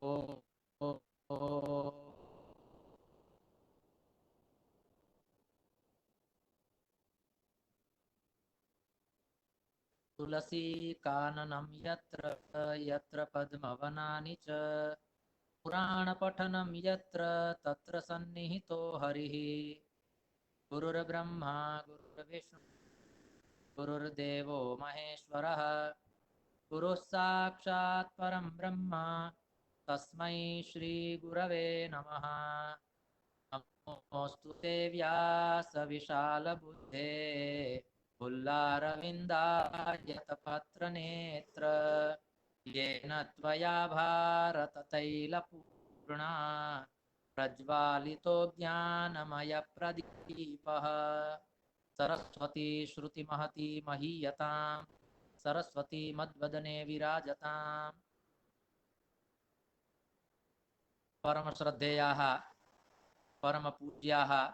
ओ, ओ, ओ, तुलसी काननं यत्र यत्र पद्मवनानि च पुराणपठनं यत्र तत्र सन्निहितो हरिः। गुरुर्ब्रह्मा गुरुर्विष्णु गुरुर्देवो महेश्वरः गुरुः साक्षात् परं ब्रह्म तस्मै श्रीगुरवे नमः। नमोऽस्तु ते व्यासविशालबुद्धे पुल्लारविन्दायतपत्रनेत्र येन त्वया भारततैलपूर्णा प्रज्वालितो ज्ञानमयप्रदीपः। सरस्वती श्रुतिमहती महीयतां सरस्वती मद्वदने विराजताम्। परमश्रद्धेयाः परमपूज्याः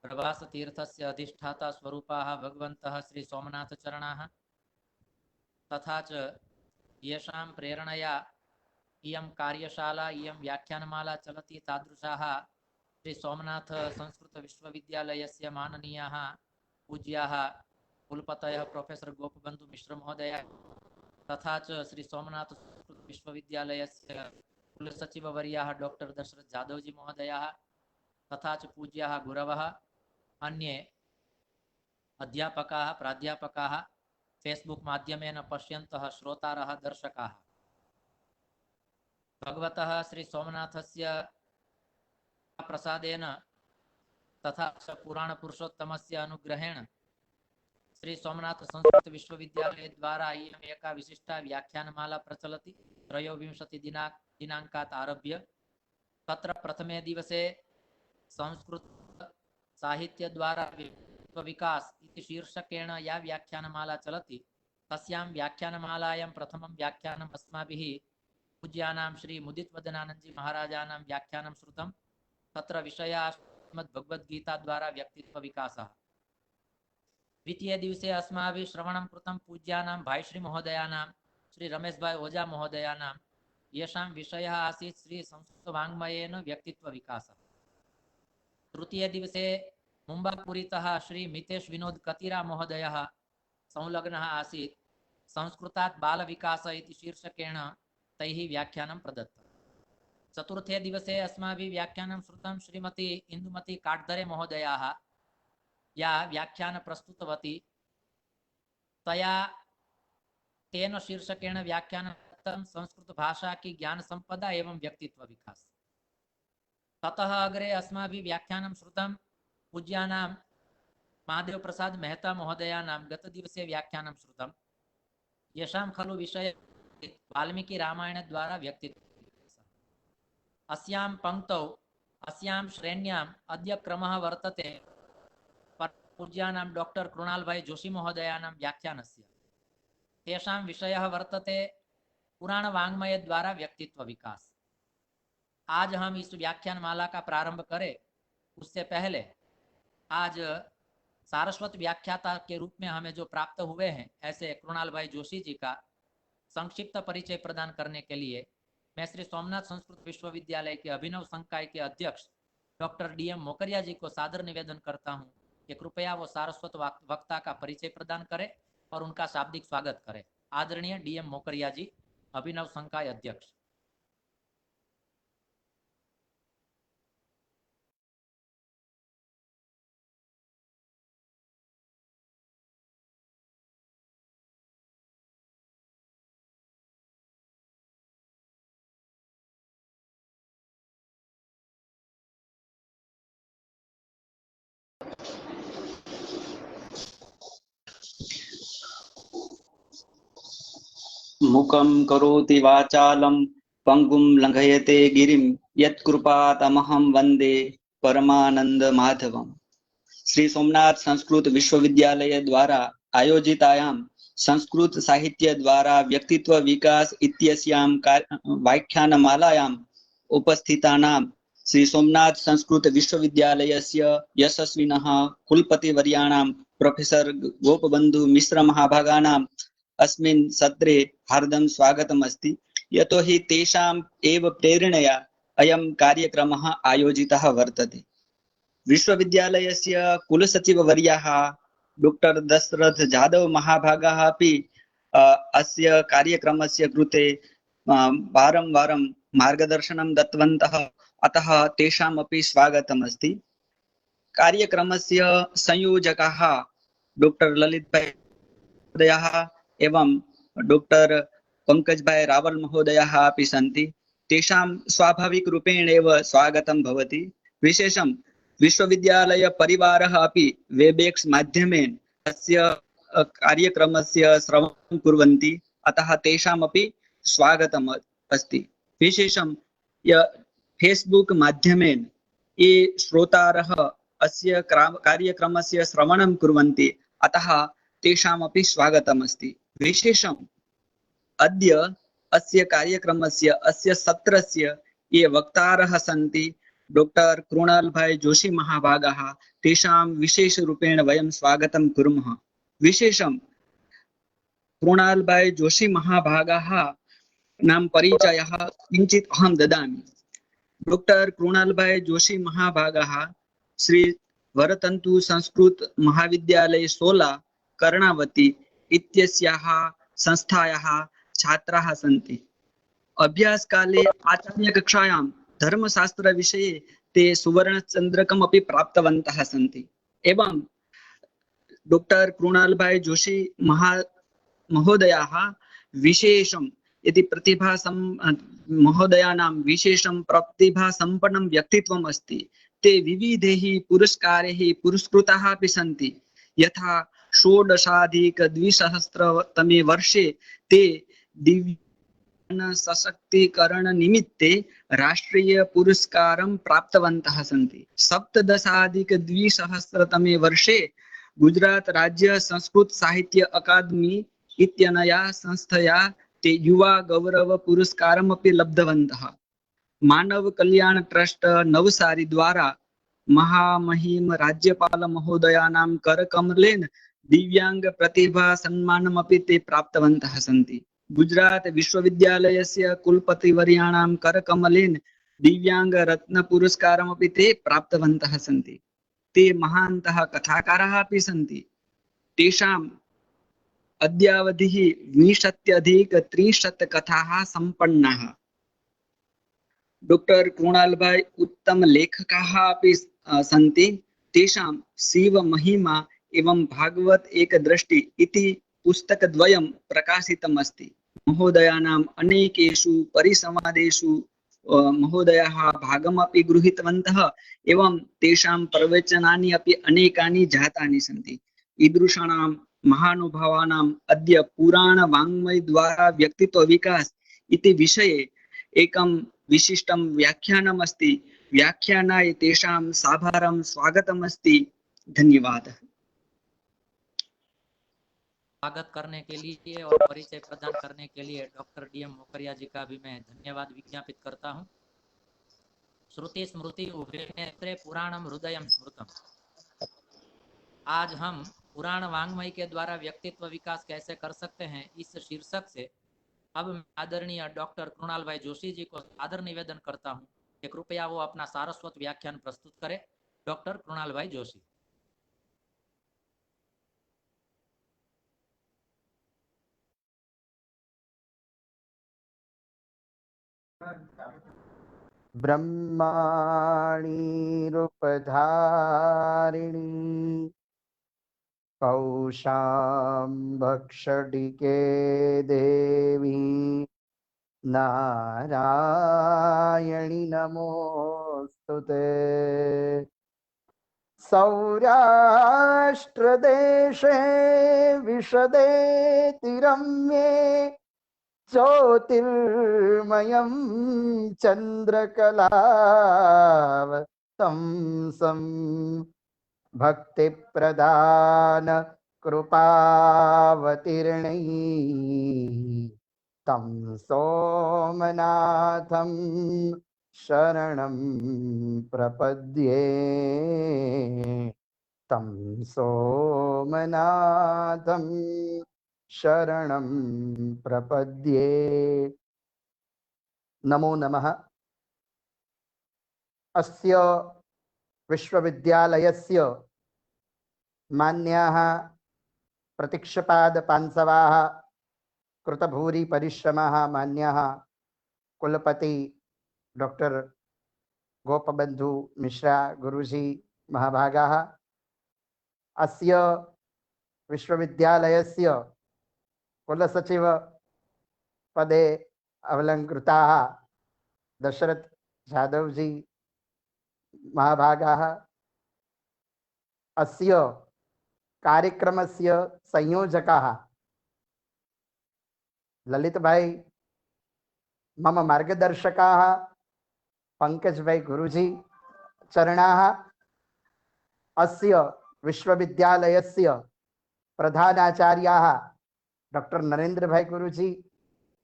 प्रभासतीर्थस्य अधिष्ठाता स्वरूपाः भगवन्तः श्री सोमनाथचरणाः तथा च येषां प्रेरणया इयं कार्यशाला इयं व्याख्यानमाला चलति तादृशाः श्री सोमनाथ संस्कृत विश्वविद्यालयस्य माननीयाः पूज्याः कुलपतयः प्रोफेसर गोपबंधु मिश्र महोदय तथा च श्री सोमनाथ संस्कृत विश्वविद्यालयस्य कुलसचिववर्याः डॉक्टर दशरथ जादवजी महोदयाः तथा च पूज्याः गुरवः अन्ये अध्यापकाः प्राध्यापकाः फेसबुक माध्यमेन पश्यन्तः श्रोतारः दर्शकाः भगवतः श्री सोमनाथस्य प्रसादेन तथा च पुराण पुरुषोत्तमस्य अनुग्रहेण श्री सोमनाथ संस्कृत विश्वविद्यालय द्वारा इयम् एका विशिष्टा व्याख्यानमाला प्रचलति। 23 दिनाङ्कात् आरभ्य तत्र प्रथमे दिवसे संस्कृत साहित्य द्वारा विकास इति शीर्षकेण या व्याख्यानमाला चलति तस्यां व्याख्यानमालायां प्रथमं व्याख्यानम् अस्माभिः पूज्यानां श्री मुदितवदनानन्दजी महाराजानां व्याख्यानं श्रुतं। तत्र विषयः श्रीमद्भगवद्गीता द्वारा व्यक्तित्व विकासः। द्वितीय दिवसे अस्माभिः श्रवणं कृतं पूज्यानां भाईश्री महोदयानां श्री रमेश भाई ओझा महोदयानां येषां विषयः आसीत् श्री संस्कृत वाङ्मयेन व्यक्तित्व विकासः। तृतीय दिवसे मुम्बापुरीतः श्री मितेश विनोद कतिरा महोदयः संलग्नः आसीत्। संस्कृतात् बाल विकास इति शीर्षकेण तैः व्याख्यानं प्रदत्तं। चतुर्थे दिवसे अस्माभिः व्याख्यानं श्रुतं श्रीमती इंदुमती काटदरे महोदयाः या व्याख्यान प्रस्तुतवती तया तेन शीर्षकेण व्याख्यानं संस्कृत भाषा की ज्ञान संपदा एवं व्यक्तित्व विकास। ततः अग्रे अस्माभिः व्याख्यानं श्रुतं पूज्यानां महादेव प्रसाद मेहता महोदयानां गतदिवसे व्याख्यानं श्रुतं येषां खलु विषय वाल्मीकि रामायण द्वारा व्यक्तित्व। अस्यां पंक्तौ अस्यां श्रेण्याम् अद्य क्रमः वर्तते पूज्यानां डॉक्टर कृणाल भाई जोशी महोदयानां व्याख्यानस्य। तेषां विषयः वर्तते पुराण वाङ्मय द्वारा व्यक्तित्व विकास। आज हम इस व्याख्यान माला का प्रारंभ करें उससे पहले आज सारस्वत व्याख्याता के रूप में हमें जो प्राप्त हुए हैं ऐसे कृणाल भाई जोशी जी का संक्षिप्त परिचय प्रदान करने के लिए मैं श्री सोमनाथ संस्कृत विश्वविद्यालय के अभिनव संकाय के अध्यक्ष डॉक्टर DM मोकरिया जी को सादर निवेदन करता हूं कि कृपया वो सारस्वत वक्ता का परिचय प्रदान करें और उनका शाब्दिक स्वागत करें। आदरणीय DM मोकरिया जी, अभिनव संकाय अध्यक्ष। मुखं करोति वाचालं पंगुं लंघयते गिरिं यत्कृपातमहं वन्दे परमानंद माधवम्। श्री सोमनाथ संस्कृत विश्वविद्यालय द्वारा आयोजितायां संस्कृत साहित्य द्वारा व्यक्तित्व विकास इत्यस्यां व्याख्यानमालायाम् उपस्थितानां श्री सोमनाथ संस्कृत विश्वविद्यालयस्य यशस्विनः कुलपतिवर्याणां प्रोफेसर गोपबंधु मिश्र महाभागानां अस्मिन् सत्रे हार्दं स्वागतम् अस्ति। यतो हि तेषाम् एव प्रेरणया अयं कार्यक्रमः आयोजितः वर्तते। विश्वविद्यालयस्य कुलसचिववर्याः डॉक्टर दशरथ जादव महाभागाः अपि अस्य कार्यक्रमस्य कृते वारं वारं मार्गदर्शनं दत्तवन्तः, अतः तेषामपि स्वागतमस्ति। कार्यक्रमस्य संयोजकाः डॉक्टर ललितभाई महोदयाः एवं डॉक्टर पंकजभाई रावल महोदयाः अपि सन्ति। तेषां स्वाभाविकरूपेण एव स्वागतं भवति। विशेषं विश्वविद्यालय परिवारः अपि वेबएक्स माध्यमेन अस्य कार्यक्रमस्य श्रवणं कुर्वन्ति, अतः तेषामपि स्वागतम् अस्ति। विशेषं फेसबुक माध्यमेन ये श्रोतारः अस्य कार्यक्रमस्य श्रवणं कुर्वन्ति, अतः तेषामपि स्वागतमस्ति। विशेषम् अद्य अस्य कार्यक्रमस्य अस्य सत्रस्य ये वक्तारः सन्ति डॉक्टर कृणालभाई जोशी महाभागाः, तेषां विशेषरूपेण वयं स्वागतं कुर्मः। विशेषं कृणालभाई जोशी महाभागाः नाम परिचयः किञ्चित् अहं ददामि। डॉक्टर कृणालभाई जोशी महाभागाः श्री वरतन्तु संस्कृत महाविद्यालय सोला कर्णावती इत्यस्याः संस्थायाः छात्राः सन्ति। अभ्यासकाले आचार्यकक्षायां धर्मशास्त्रविषये ते सुवर्णचन्द्रकम् अपि प्राप्तवन्तः सन्ति। एवं डॉक्टर कृणालभाई जोशी महोदयाः विशेषं यदि महोदयानां विशेषं प्रतिभासम्पन्नं व्यक्तित्वम् अस्ति। ते विविधैः पुरस्कारैः पुरस्कृताः अपि सन्ति। यथा 16अधिक-2000 वर्षे ते दिव्याङ्ग सशक्तीकरण निमित्ते राष्ट्रीय पुरस्कारं प्राप्तवन्तः सन्ति। 17अधिक-2000 वर्षे गुजरात राज्य संस्कृत साहित्य अकादमी इत्यनया संस्थया ते युवा गौरव पुरस्कारमपि लब्धवन्तः। मानव कल्याण ट्रस्ट नवसारी द्वारा महामहिम राज्यपाल महोदयानां करकमलेन दिव्यांग प्रतिभा सम्मानमपि ते प्राप्तवन्तः सन्ति। गुजरात विश्वविद्यालयस्य कुलपतिवर्याणां करकमलेन दिव्यांग रत्न पुरस्कारमपि ते प्राप्तवन्तः सन्ति। ते महान्तः कथाकारः अपि सन्ति। तेषां अद्यावधिः 20-30 कथाः सम्पन्नाः। डॉक्टर कृणालभाई उत्तम लेखकाः अपि सन्ति। तेषां शिव महिमा एवं भागवत एक दृष्टि इति पुस्तकद्वयं प्रकाशितम् अस्ति। महोदयानाम् अनेकेषु परिसंवादेषु महोदयाः भागमपि गृहीतवन्तः एवं तेषां प्रवचनानि अपि अनेकानि जातानि सन्ति। ईदृशानां महानुभावानाम् अद्य पुराण वाङ्मय द्वारा व्यक्तित्व विकास इति विषये एकं विशिष्टं व्याख्यानम् अस्ति। व्याख्यानाय तेषां साभारं स्वागतम् अस्ति। धन्यवादः। स्वागत करने के लिए और परिचय प्रदान करने के लिए डॉक्टर डीएम मोकरिया जी का भी मैं धन्यवाद विज्ञापित करता हूं। श्रुति स्मृति उभे नेत्रे पुराणम हृदयम स्मृतम। आज हम पुराण वाङ्मय के द्वारा व्यक्तित्व विकास कैसे कर सकते हैं, इस शीर्षक से अब मैं आदरणीय डॉक्टर कृणालभाई जोशी जी को आदर निवेदन करता हूं कि कृपया वो अपना सारस्वत व्याख्यान प्रस्तुत करें। डॉक्टर कृणालभाई जोशी। ब्रह्माणी रूपधारिणी कौशाम्भक्षडिके देवी नारायणि नमोस्तुते। सौराष्ट्रदेशे विशदेतिरम्ये ज्योतिर्मयं चन्द्रकलावतंसं भक्तिप्रदान कृपावतीर्णै तं सोमनाथं शरणं प्रपद्ये। तं सोमनाथं शरणं प्रपद्ये। नमो नमः। अस्य विश्वविद्यालयस्य मान्याः प्रतीक्षपादपांसवाः कृतभूरि परिश्रमाः मान्याः कुलपति डॉक्टर गोपबंधु मिश्रा गुरुजी महाभागाः, अस्य विश्वविद्यालयस्य कुलसचिव पदे अवलंकृताः दशरथ जादव जी महाभागाः, अस्य कार्यक्रमस्य संयोजकाः ललित भाई, मम मार्गदर्शकाः पंकज भाई गुरुजी चरणाः, अस्य विश्वविद्यालयस्य प्रधानाचार्याः डॉक्टर नरेंद्र भाई गुरुजी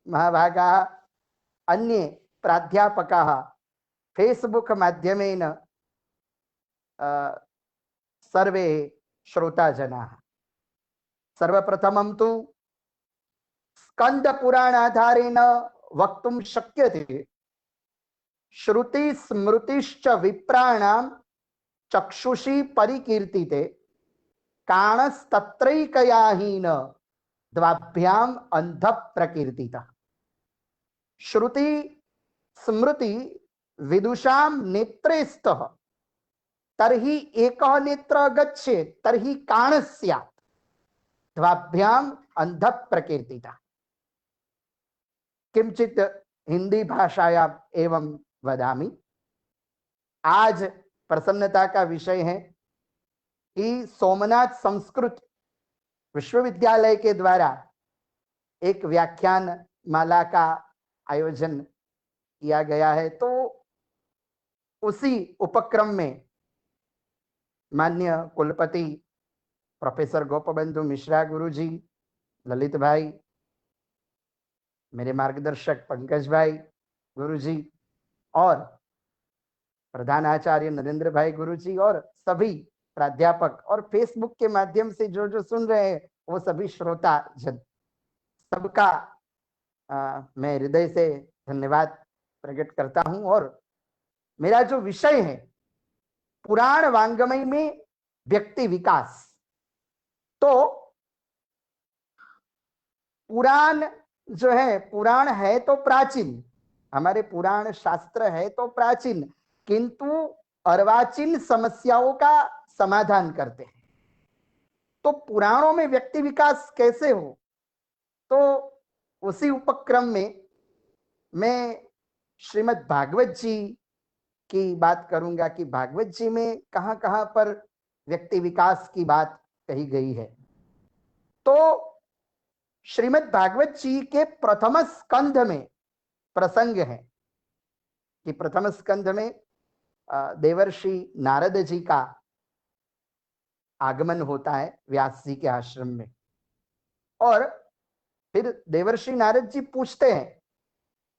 महाभागाः, अन्ये प्राध्यापकाः, फेसबुक माध्यमेन सर्वे श्रोताजनाः। सर्वप्रथमं तु स्कंद पुराणाधारेण वक्तुं शक्यते श्रुति स्मृतिश्च विप्राणां चक्षुषी परिकीर्तिते काणस्तत्रैकयाहीन द्वाभ्याम अंध प्रकीर्तितः। श्रुति स्मृति विदुषां नेत्रे स्तः तर्हि एकः नेत्र गच्छेत् तर्हि काण स्यात्, द्वाभ्याम अंध प्रकीर्तितः। किंचित हिंदी भाषायां एवं वदामि। आज प्रसन्नता का विषय है कि सोमनाथ संस्कृत विश्वविद्यालय के द्वारा एक व्याख्यान माला का आयोजन किया गया है। तो उसी उपक्रम में माननीय कुलपति प्रोफेसर गोपबंधु मिश्रा गुरुजी, ललित भाई, मेरे मार्गदर्शक पंकज भाई गुरुजी और प्रधानाचार्य नरेंद्र भाई गुरुजी और सभी प्राध्यापक और फेसबुक के माध्यम से जो जो सुन रहे हैं वो सभी श्रोता जन, सबका मैं हृदय से धन्यवाद प्रकट करता हूं। और मेरा जो विषय है पुराण वांग्मय में व्यक्ति विकास, तो पुराण जो है, पुराण है तो प्राचीन, हमारे पुराण शास्त्र है तो प्राचीन, किंतु अर्वाचीन समस्याओं का समाधान करते हैं। तो पुराणों में व्यक्ति विकास कैसे हो, तो उसी उपक्रम में मैं श्रीमद् भागवत जी की बात करूंगा कि भागवत जी में कहां कहां पर व्यक्ति विकास की बात कही गई है। तो श्रीमद् भागवत जी के प्रथम स्कंध में प्रसंग है कि प्रथम स्कंध में देवर्षि नारद जी का आगमन होता है व्यास जी के आश्रम में, और फिर देवर्षि नारद जी पूछते हैं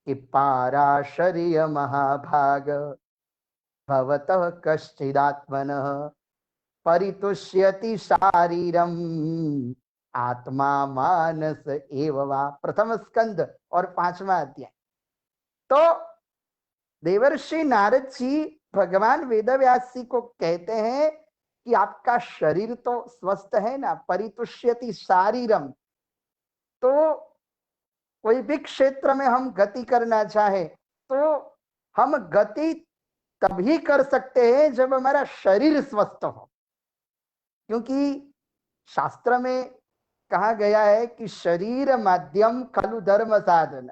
कि पाराशर्य महाभाग भवतः कश्चिदात्मनः परितुष्यति शारीरम आत्मा मानस एव वा। प्रथम स्कंद और 5वां अध्याय। तो देवर्षि नारद जी भगवान वेदव्यास जी को कहते हैं कि आपका शरीर तो स्वस्थ है ना, परितुष्यति शारीरम। तो कोई भी क्षेत्र में हम गति करना चाहे तो हम गति तभी कर सकते हैं जब हमारा शरीर स्वस्थ हो, क्योंकि शास्त्र में कहा गया है कि शरीर माध्यम खलु धर्म साधन।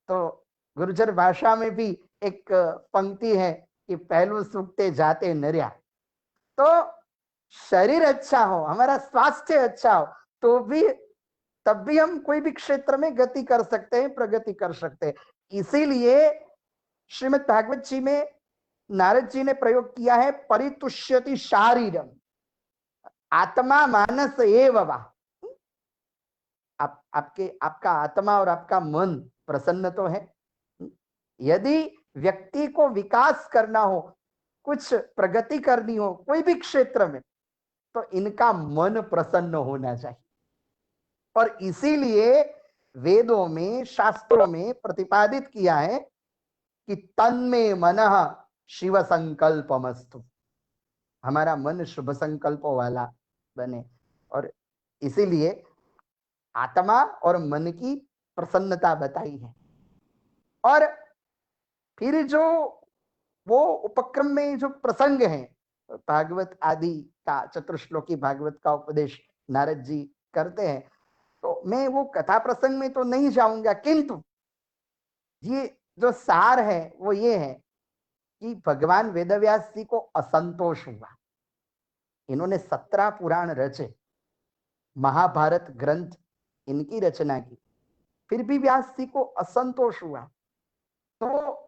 तो गुर्जर भाषा में भी एक पंक्ति है कि पहलू सूखते जाते नर्या। तो शरीर अच्छा हो, हमारा स्वास्थ्य अच्छा हो, तो भी तब भी हम कोई भी क्षेत्र में गति कर सकते हैं, प्रगति कर सकते हैं। इसीलिए श्रीमद् भागवत जी में नारद जी ने प्रयोग किया है परितुष्यति शारीरम, आत्मा मानस एव वा। आपका आत्मा और आपका मन प्रसन्न तो है। यदि व्यक्ति को विकास करना हो, कुछ प्रगति करनी हो कोई भी क्षेत्र में, तो इनका मन प्रसन्न होना चाहिए। और इसीलिए वेदों में, शास्त्रों में प्रतिपादित किया है कि तन्मे मनः शिव संकल्पमस्तु, हमारा मन शुभ संकल्पों वाला बने। और इसीलिए आत्मा और मन की प्रसन्नता बताई है। और फिर जो वो उपक्रम में जो प्रसंग है, भागवत आदि का, चतुर्श्लोकी भागवत का उपदेश नारद जी करते हैं, तो मैं वो कथा प्रसंग में तो नहीं जाऊंगा, किंतु ये जो सार है वो ये है कि भगवान वेदव्यास जी को असंतोष हुआ। इन्होंने 17 पुराण रचे, महाभारत ग्रंथ इनकी रचना की, फिर भी व्यास जी को असंतोष हुआ। तो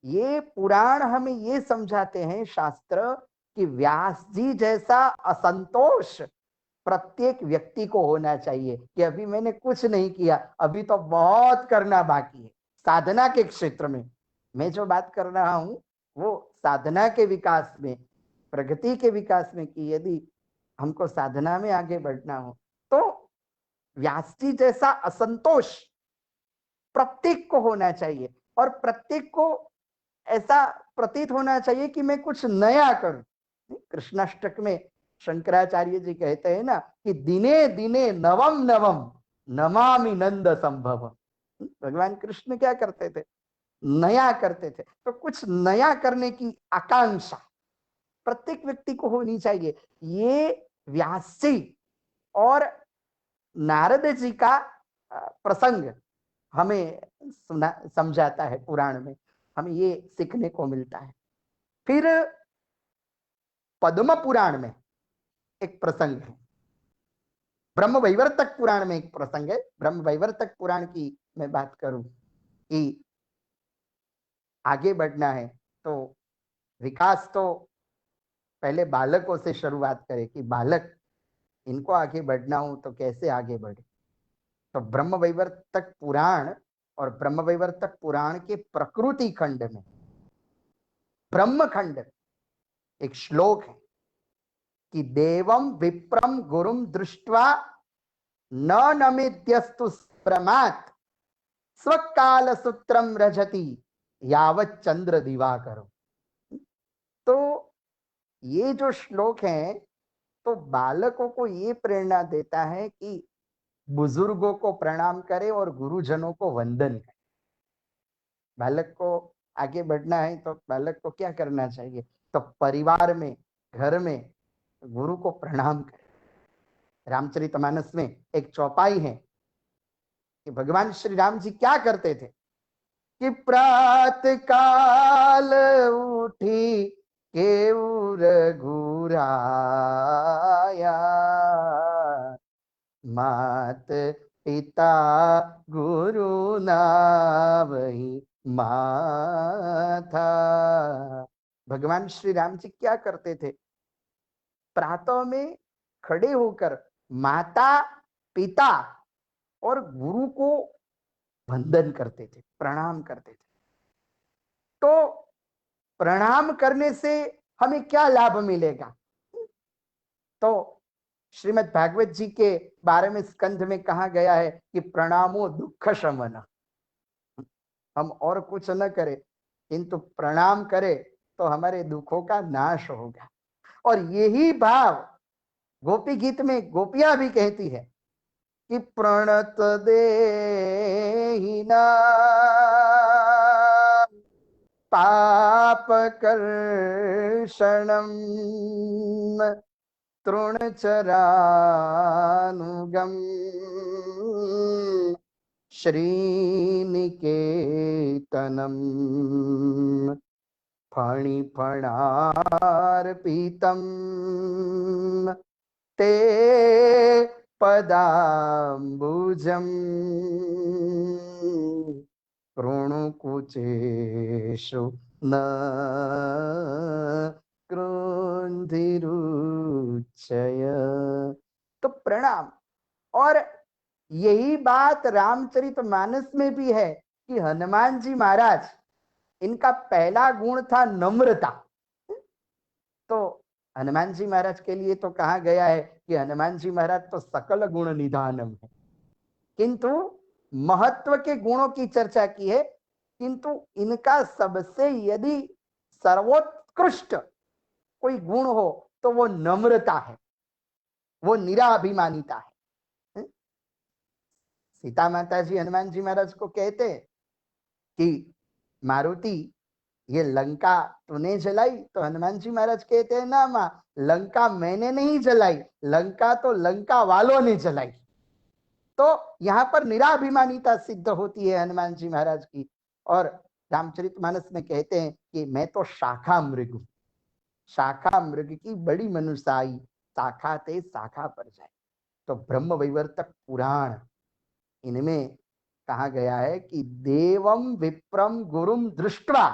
ये पुराण हमें ये समझाते हैं, शास्त्र, कि व्यास जी जैसा असंतोष प्रत्येक व्यक्ति को होना चाहिए कि अभी मैंने कुछ नहीं किया, अभी तो बहुत करना बाकी है। साधना के क्षेत्र में मैं जो बात कर रहा हूं वो साधना के विकास में, प्रगति के विकास में, कि यदि हमको साधना में आगे बढ़ना हो तो व्यास जी जैसा असंतोष प्रत्येक को होना चाहिए। और प्रत्येक को ऐसा प्रतीत होना चाहिए कि मैं कुछ नया करूं। कृष्णाष्टक में शंकराचार्य जी कहते हैं ना कि दिने दिने नवम नवम नमामि नंद संभव। भगवान कृष्ण क्या करते थे? नया करते थे। तो कुछ नया करने की आकांक्षा प्रत्येक व्यक्ति को होनी चाहिए। ये व्यास जी और नारद जी का प्रसंग हमें समझाता है, पुराण में हमें ये सीखने को मिलता है। फिर पद्म पुराण में एक प्रसंग है, ब्रह्म वैवर्तक पुराण में एक प्रसंग है। ब्रह्म वैवर्तक पुराण की मैं बात करूं कि आगे बढ़ना है तो विकास तो पहले बालकों से शुरुआत करे कि बालक, इनको आगे बढ़ना हो तो कैसे आगे बढ़े। तो ब्रह्म वैवर्तक पुराण और ब्रह्म वैवर्तक पुराण के प्रकृति खंड में ब्रह्म खंड एक श्लोक है कि देवम विप्रम गुरुम दृष्ट्वा न नमित्यस्तु प्रमात् स्वकाल सूत्रम रजति यावत् चंद्र दिवाकरो। तो ये जो श्लोक है तो बालकों को ये प्रेरणा देता है कि बुजुर्गों को प्रणाम करे और गुरुजनों को वंदन करे। बालक को आगे बढ़ना है तो बालक को क्या करना चाहिए? तो परिवार में, घर में गुरु को प्रणाम करे। रामचरितमानस में एक चौपाई है कि भगवान श्री राम जी क्या करते थे कि प्रातः काल उठी केऊर घुराया, मात पिता गुरु नावहि माथा। भगवान श्री राम जी क्या करते थे? प्रातः में खड़े होकर माता पिता और गुरु को वंदन करते थे, प्रणाम करते थे। तो प्रणाम करने से हमें क्या लाभ मिलेगा? तो श्रीमद् भागवत जी के बारे में स्कंध में कहा गया है कि प्रणामो दुख शमन। हम और कुछ न करें किंतु प्रणाम करें तो हमारे दुखों का नाश होगा। और यही भाव गोपी गीत में गोपियां भी कहती है कि प्रणत देहिना पाप कर्षणम तृणचरानुगम श्रीनिकेतनम फणिफणार्पितम ते पदाम्बुजम प्रणुकुचेषु न क्रुंधिरुच्चय। तो प्रणाम। और यही बात रामचरितमानस में भी है कि हनुमान जी महाराज, इनका पहला गुण था नम्रता। तो हनुमान जी महाराज के लिए तो कहा गया है कि हनुमान जी महाराज तो सकल गुण निधानम है। किंतु महत्व के गुणों की चर्चा की है, किंतु इनका सबसे यदि सर्वोत्कृष्ट कोई गुण हो तो वो नम्रता है, वो निराभिमानिता है। सीता माता जी हनुमान जी महाराज को कहते हैं कि मारुति ये लंका तूने जलाई, तो हनुमान जी महाराज कहते हैं ना मां, लंका मैंने नहीं जलाई, लंका तो लंका वालों ने जलाई। तो यहाँ पर निराभिमानिता सिद्ध होती है हनुमान जी महाराज की। और रामचरितमानस में कहते हैं कि मैं तो शाखा मृग हूं, शाखा मृग की बड़ी मनुष्याई, शाखा ते शाखा पर जाए। तो ब्रह्म वैवर्तक पुराण इनमें कहा गया है कि देवम विप्रम गुरुम दृष्टवा,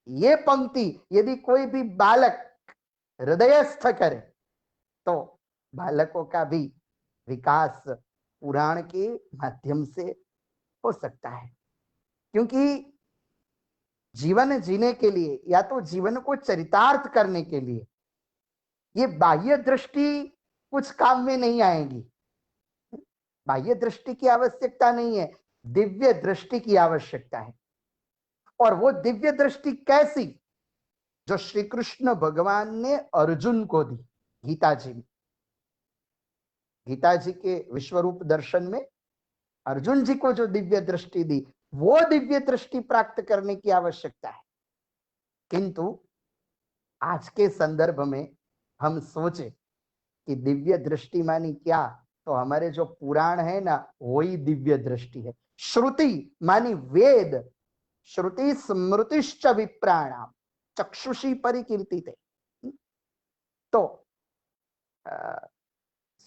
ये पंक्ति यदि कोई भी बालक हृदयस्थ करे तो बालकों का भी विकास पुराण के माध्यम से हो सकता है। क्योंकि जीवन जीने के लिए या तो जीवन को चरितार्थ करने के लिए ये बाह्य दृष्टि कुछ काम में नहीं आएगी। बाह्य दृष्टि की आवश्यकता नहीं है, दिव्य दृष्टि की आवश्यकता है। और वो दिव्य दृष्टि कैसी, जो श्री कृष्ण भगवान ने अर्जुन को दी गीता जी में। गीता जी के विश्वरूप दर्शन में अर्जुन जी को जो दिव्य दृष्टि दी, वो दिव्य दृष्टि प्राप्त करने की आवश्यकता है। किंतु आज के संदर्भ में हम सोचे कि दिव्य दृष्टि मानी क्या, तो हमारे जो पुराण है ना वही दिव्य दृष्टि है। श्रुति मानी वेद, श्रुति स्मृतिश्च विप्राणाम चक्षुषी परिकीर्तिते। तो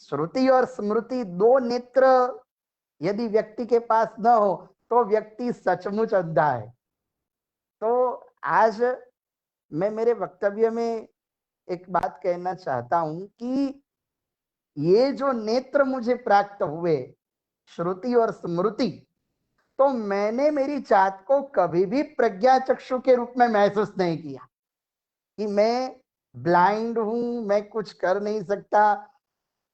श्रुति और स्मृति दो नेत्र यदि व्यक्ति के पास न हो तो व्यक्ति सचमुच अंधा है। तो आज मैं मेरे वक्तव्य में एक बात कहना चाहता हूं कि ये जो नेत्र मुझे प्राप्त हुए श्रुति और स्मृति, तो मैंने मेरी जात को कभी भी प्रज्ञा चक्षु के रूप में महसूस नहीं किया कि मैं ब्लाइंड हूं, मैं कुछ कर नहीं सकता।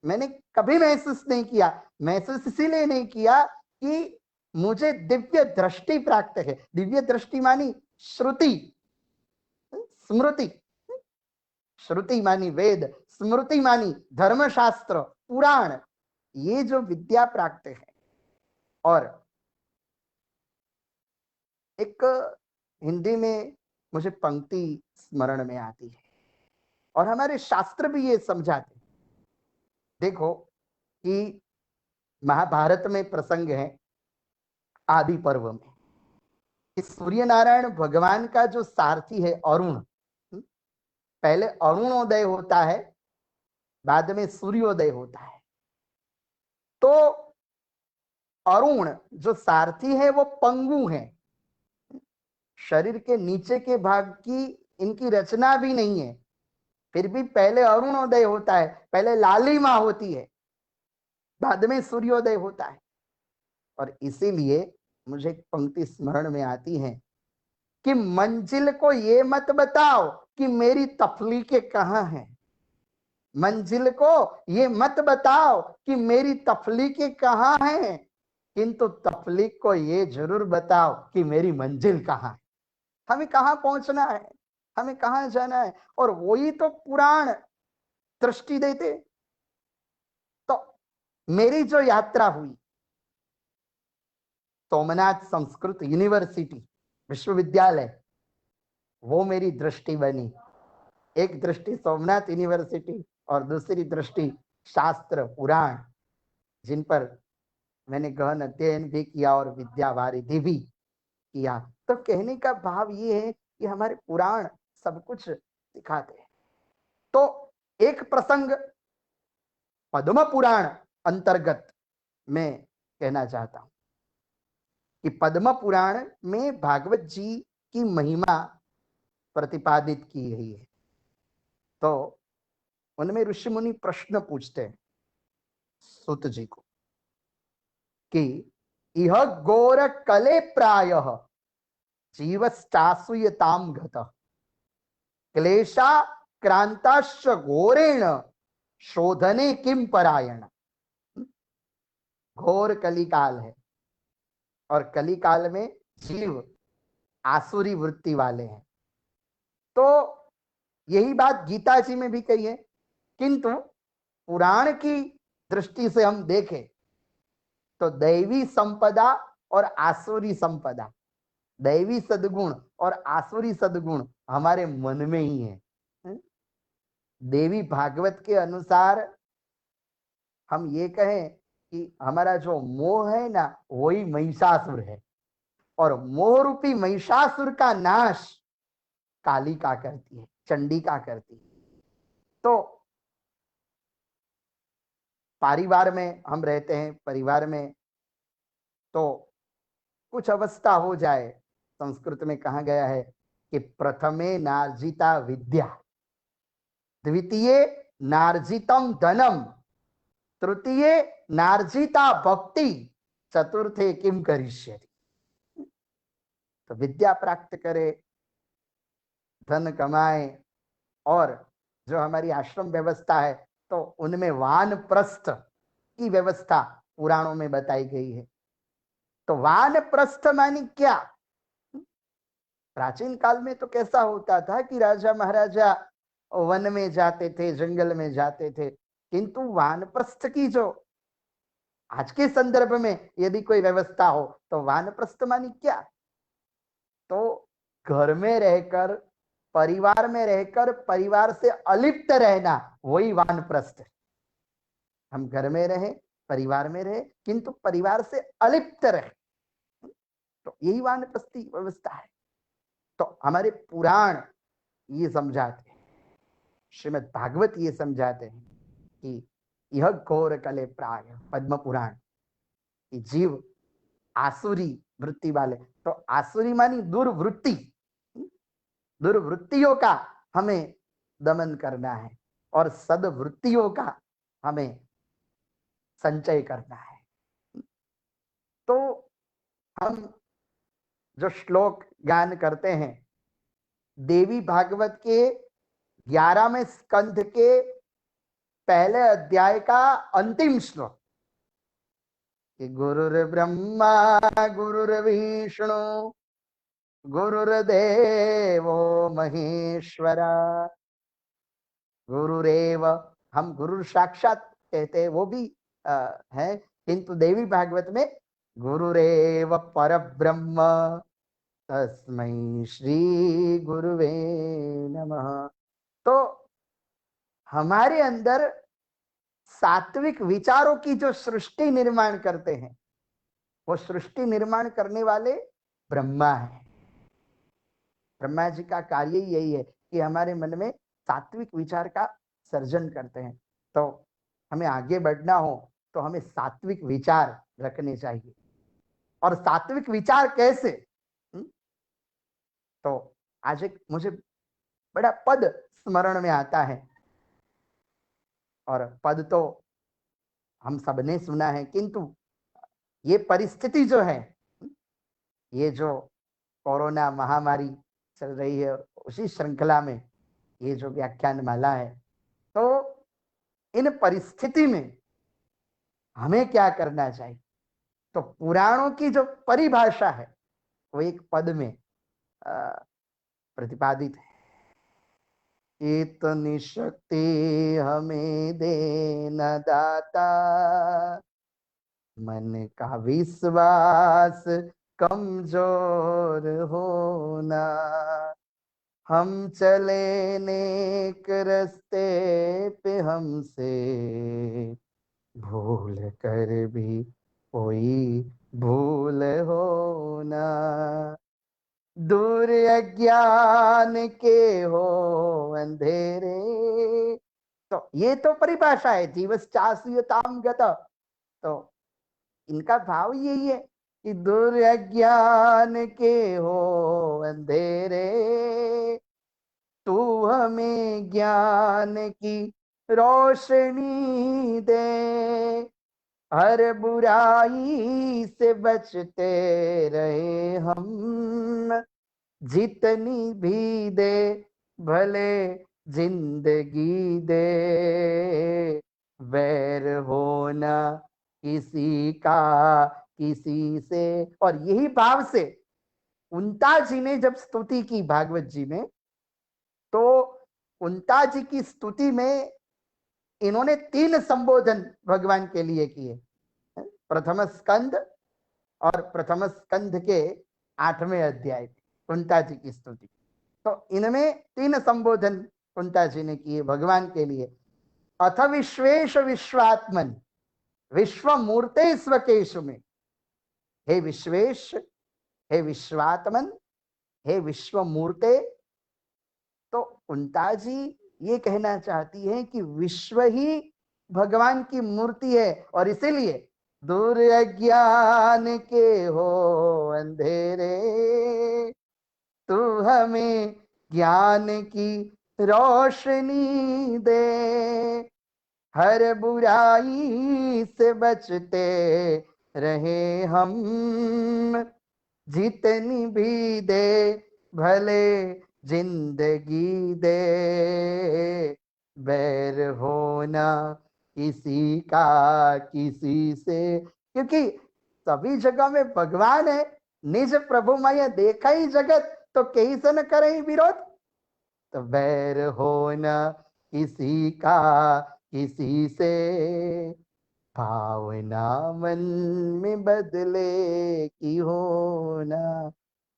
मैंने कभी महसूस नहीं किया। महसूस इसीलिए नहीं किया कि मुझे दिव्य दृष्टि प्राप्त है। दिव्य दृष्टि मानी श्रुति स्मृति, श्रुति मानी वेद, स्मृति मानी धर्मशास्त्र पुराण, ये जो विद्या प्राप्त है। और एक हिंदी में मुझे पंक्ति स्मरण में आती है और हमारे शास्त्र भी ये समझाते। देखो कि महाभारत में प्रसंग है आदि पर्व में कि सूर्य नारायण भगवान का जो सारथी है अरुण, पहले अरुणोदय होता है, बाद में सूर्योदय होता है। तो अरुण जो सारथी है वो पंगु है, शरीर के नीचे के भाग की इनकी रचना भी नहीं है, फिर भी पहले अरुणोदय होता है, पहले लालिमा होती है, बाद में सूर्योदय होता है। और इसीलिए मुझे एक पंक्ति स्मरण में आती है कि मंजिल को ये मत बताओ कि मेरी तफलीकें कहाँ हैं, मंजिल को ये मत बताओ कि मेरी तफलीकें कहाँ हैं, किंतु तफलीक को ये जरूर बताओ कि मेरी मंजिल कहाँ है, हमें कहाँ पहुंचना है, हमें कहाँ जाना है। और वही तो पुराण दृष्टि देते। तो मेरी जो यात्रा हुई सोमनाथ संस्कृत यूनिवर्सिटी विश्वविद्यालय, वो मेरी दृष्टि बनी। एक दृष्टि सोमनाथ यूनिवर्सिटी और दूसरी दृष्टि शास्त्र पुराण, जिन पर मैंने गहन अध्ययन भी किया और विद्या वारिधि भी किया। तो कहने का भाव ये है कि हमारे पुराण सब कुछ सिखाते हैं। तो एक प्रसंग पद्म पुराण अंतर्गत मैं कहना चाहता हूं कि पद्म पुराण में भागवत जी की महिमा प्रतिपादित की गई है। तो उनमें ऋषि मुनि प्रश्न पूछते हैं सूत जी को कि इह घोर कले प्रायः जीवश्चासूयतां गतः क्लेशा क्रांताश्च घोरेण शोधने किम परायण। घोर कलिकाल है और कलिकाल में जीव आसुरी वृत्ति वाले हैं। तो यही बात गीता जी में भी कही है, किंतु पुराण की दृष्टि से हम देखें तो दैवी संपदा और आसुरी संपदा, दैवी सद्गुण और आसुरी सद्गुण हमारे मन में ही है। देवी भागवत के अनुसार हम ये कहें कि हमारा जो मोह है ना, वही महिषासुर है, और मोह रूपी महिषासुर का नाश कालिका करती है, चंडिका करती है। तो परिवार में हम रहते हैं, परिवार में तो कुछ अवस्था हो जाए, संस्कृत में कहा गया है कि प्रथमे नार्जिता विद्या, द्वितीय नार्जितम धनम, तृतीय नार्जिता भक्ति, चतुर्थे किम करिष्यति। तो विद्या प्राप्त करे, धन कमाए, और जो हमारी आश्रम व्यवस्था है तो उनमें वानप्रस्थ की व्यवस्था पुराणों में बताई गई है। तो वानप्रस्थ मानी क्या? प्राचीन काल में तो कैसा होता था कि राजा महाराजा वन में जाते थे, जंगल में जाते थे, किंतु वानप्रस्थ की जो आज के संदर्भ में यदि कोई व्यवस्था हो तो वानप्रस्थ मानी क्या? तो घर में रहकर, परिवार में रहकर, परिवार से अलिप्त रहना, वही वानप्रस्थ है। हम घर में रहे, परिवार में रहे, किंतु परिवार से अलिप्त रहे, तो यही वानप्रस्थी व्यवस्था है। तो हमारे पुराण ये समझाते हैं, श्रीमद् भागवत ये समझाते हैं कि यह घोर कले प्राय, पद्म पुराण, कि जीव आसुरी वृत्ति वाले, तो आसुरी मानी दुर्वृत्ति, दुर्वृत्तियों का हमें दमन करना है और सद्वृत्तियों का हमें संचय करना है। तो हम जो श्लोक गान करते हैं, देवी भागवत के 11वें स्कंध के पहले अध्याय का अंतिम श्लोक, कि गुरुर्ब्रह्मा गुरुर्विष्णु गुरुर्देवो महेश्वरा, गुरुरेव, हम गुरु साक्षात कहते हैं, वो भी है, किंतु देवी भागवत में गुरुरेव परब्रह्म तस्मै श्री गुरुवे नमः। तो हमारे अंदर सात्विक विचारों की जो सृष्टि निर्माण करते हैं, वो सृष्टि निर्माण करने वाले ब्रह्मा है। ब्रह्मा जी का कार्य ही यही है कि हमारे मन में सात्विक विचार का सर्जन करते हैं। तो हमें आगे बढ़ना हो तो हमें सात्विक विचार रखने चाहिए। और सात्विक विचार कैसे? तो आज एक मुझे बड़ा पद स्मरण में आता है, और पद तो हम सबने सुना है, किंतु ये परिस्थिति जो है, ये जो कोरोना महामारी चल रही है, उसी श्रृंखला में ये जो व्याख्यान माला है, तो इन परिस्थिति में हमें क्या करना चाहिए? तो पुराणों की जो परिभाषा है वो एक पद में प्रतिपादित है। इतनी शक्ति हमें देना दाता, मन का विश्वास कमजोर होना, हम चले नेक रस्ते पे हमसे भूल कर भी कोई भूल होना, दूर अज्ञान के हो अंधेरे। तो ये तो परिभाषा है, जीवश्चास्यताम गत। तो इनका भाव यही है कि दूर अज्ञान के हो अंधेरे, तू हमें ज्ञान की रोशनी दे, हर बुराई से बचते रहे हम, जितनी भी दे भले जिंदगी दे, वैर होना किसी का किसी से। और यही भाव से कुंता जी ने जब स्तुति की भागवत जी में, तो कुंता जी की स्तुति में इन्होंने 3 संबोधन भगवान के लिए किए। प्रथम स्कंद और प्रथम स्कंद के 8वें अध्याय कुंता जी की स्तुति, तो इनमें 3 संबोधन कुंता जी ने किए भगवान के लिए। अथ विश्वेश विश्वात्मन विश्व मूर्ते स्वकेशु में। हे विश्वेश, हे विश्वात्मन, हे विश्व मूर्ते। तो कुंता जी ये कहना चाहती है कि विश्व ही भगवान की मूर्ति है, और इसीलिए दूर अज्ञान के हो अंधेरे, तू हमें ज्ञान की रोशनी दे, हर बुराई से बचते रहे हम, जितनी भी दे भले जिंदगी दे, बैर होना किसी का किसी से। क्योंकि सभी जगह में भगवान है, निज प्रभुमय देखा ही जगत, तो कहीं से न करे विरोध। तो बैर होना किसी का किसी से, भावना मन में बदले की होना।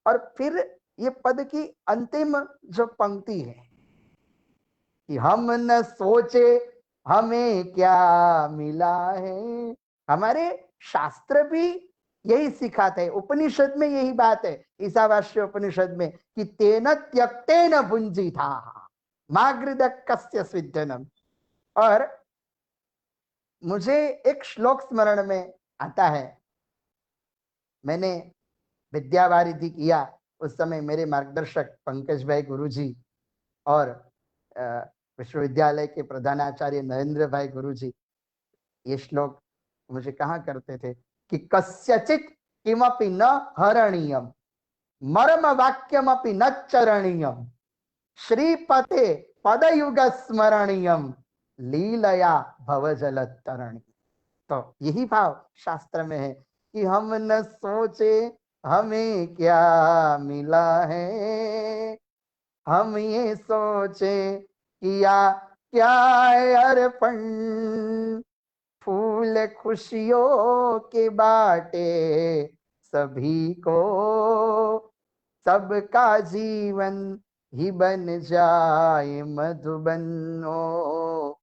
और फिर ये पद की अंतिम जो पंक्ति है कि हम न सोचे हमें क्या मिला है। हमारे शास्त्र भी यही सिखाते हैं, उपनिषद में यही बात है, ईशावास्य उपनिषद में कि तेन त्यक्तेन भुंजी था मागृदकस्य स्विद्धनम। और मुझे एक श्लोक स्मरण में आता है, मैंने विद्यावारिधि किया उस समय मेरे मार्गदर्शक पंकज भाई गुरुजी और विश्वविद्यालय के प्रधानाचार्य नरेंद्र भाई गुरुजी ये श्लोक मुझे कहा करते थे कि कस्यचित किमपि न हरणीयम मर्म वाक्यमपि न चरणीयम श्रीपते पदयुग स्मरणीयम लीलया भवजल तरणि। तो यही भाव शास्त्र में है कि हम न सोचे हमें क्या मिला है, हम ये सोचे किया क्या अर्पण, फूल खुशियों के बाटे सभी को, सबका जीवन ही बन जाए मधुबन। ओ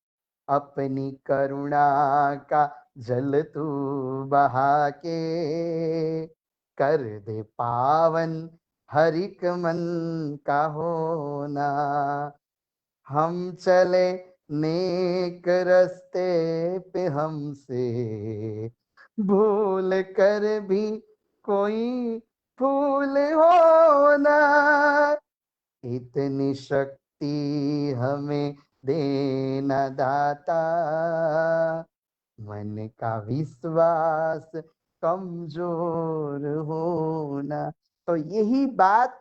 अपनी करुणा का जल तू बहा के, कर दे पावन हर एक मन का होना। हम चले नेक रस्ते पे हमसे भूल कर भी कोई भूल होना, इतनी शक्ति हमें देना दाता, मन का विश्वास कमजोर होना। तो यही बात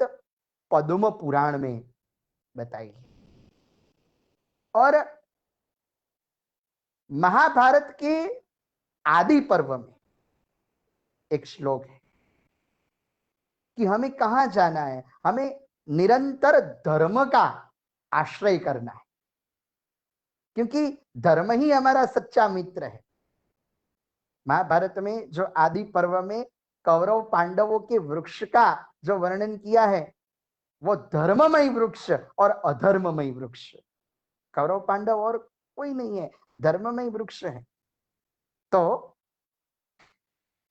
पद्म पुराण में बताई। और महाभारत के आदि पर्व में एक श्लोक है कि हमें कहां जाना है, हमें निरंतर धर्म का आश्रय करना है, क्योंकि धर्म ही हमारा सच्चा मित्र है। महाभारत में जो आदि पर्व में कौरव पांडवों के वृक्ष का जो वर्णन किया है वो धर्ममय वृक्ष और अधर्ममय वृक्ष। कौरव पांडव और कोई नहीं है, धर्ममय वृक्ष है। तो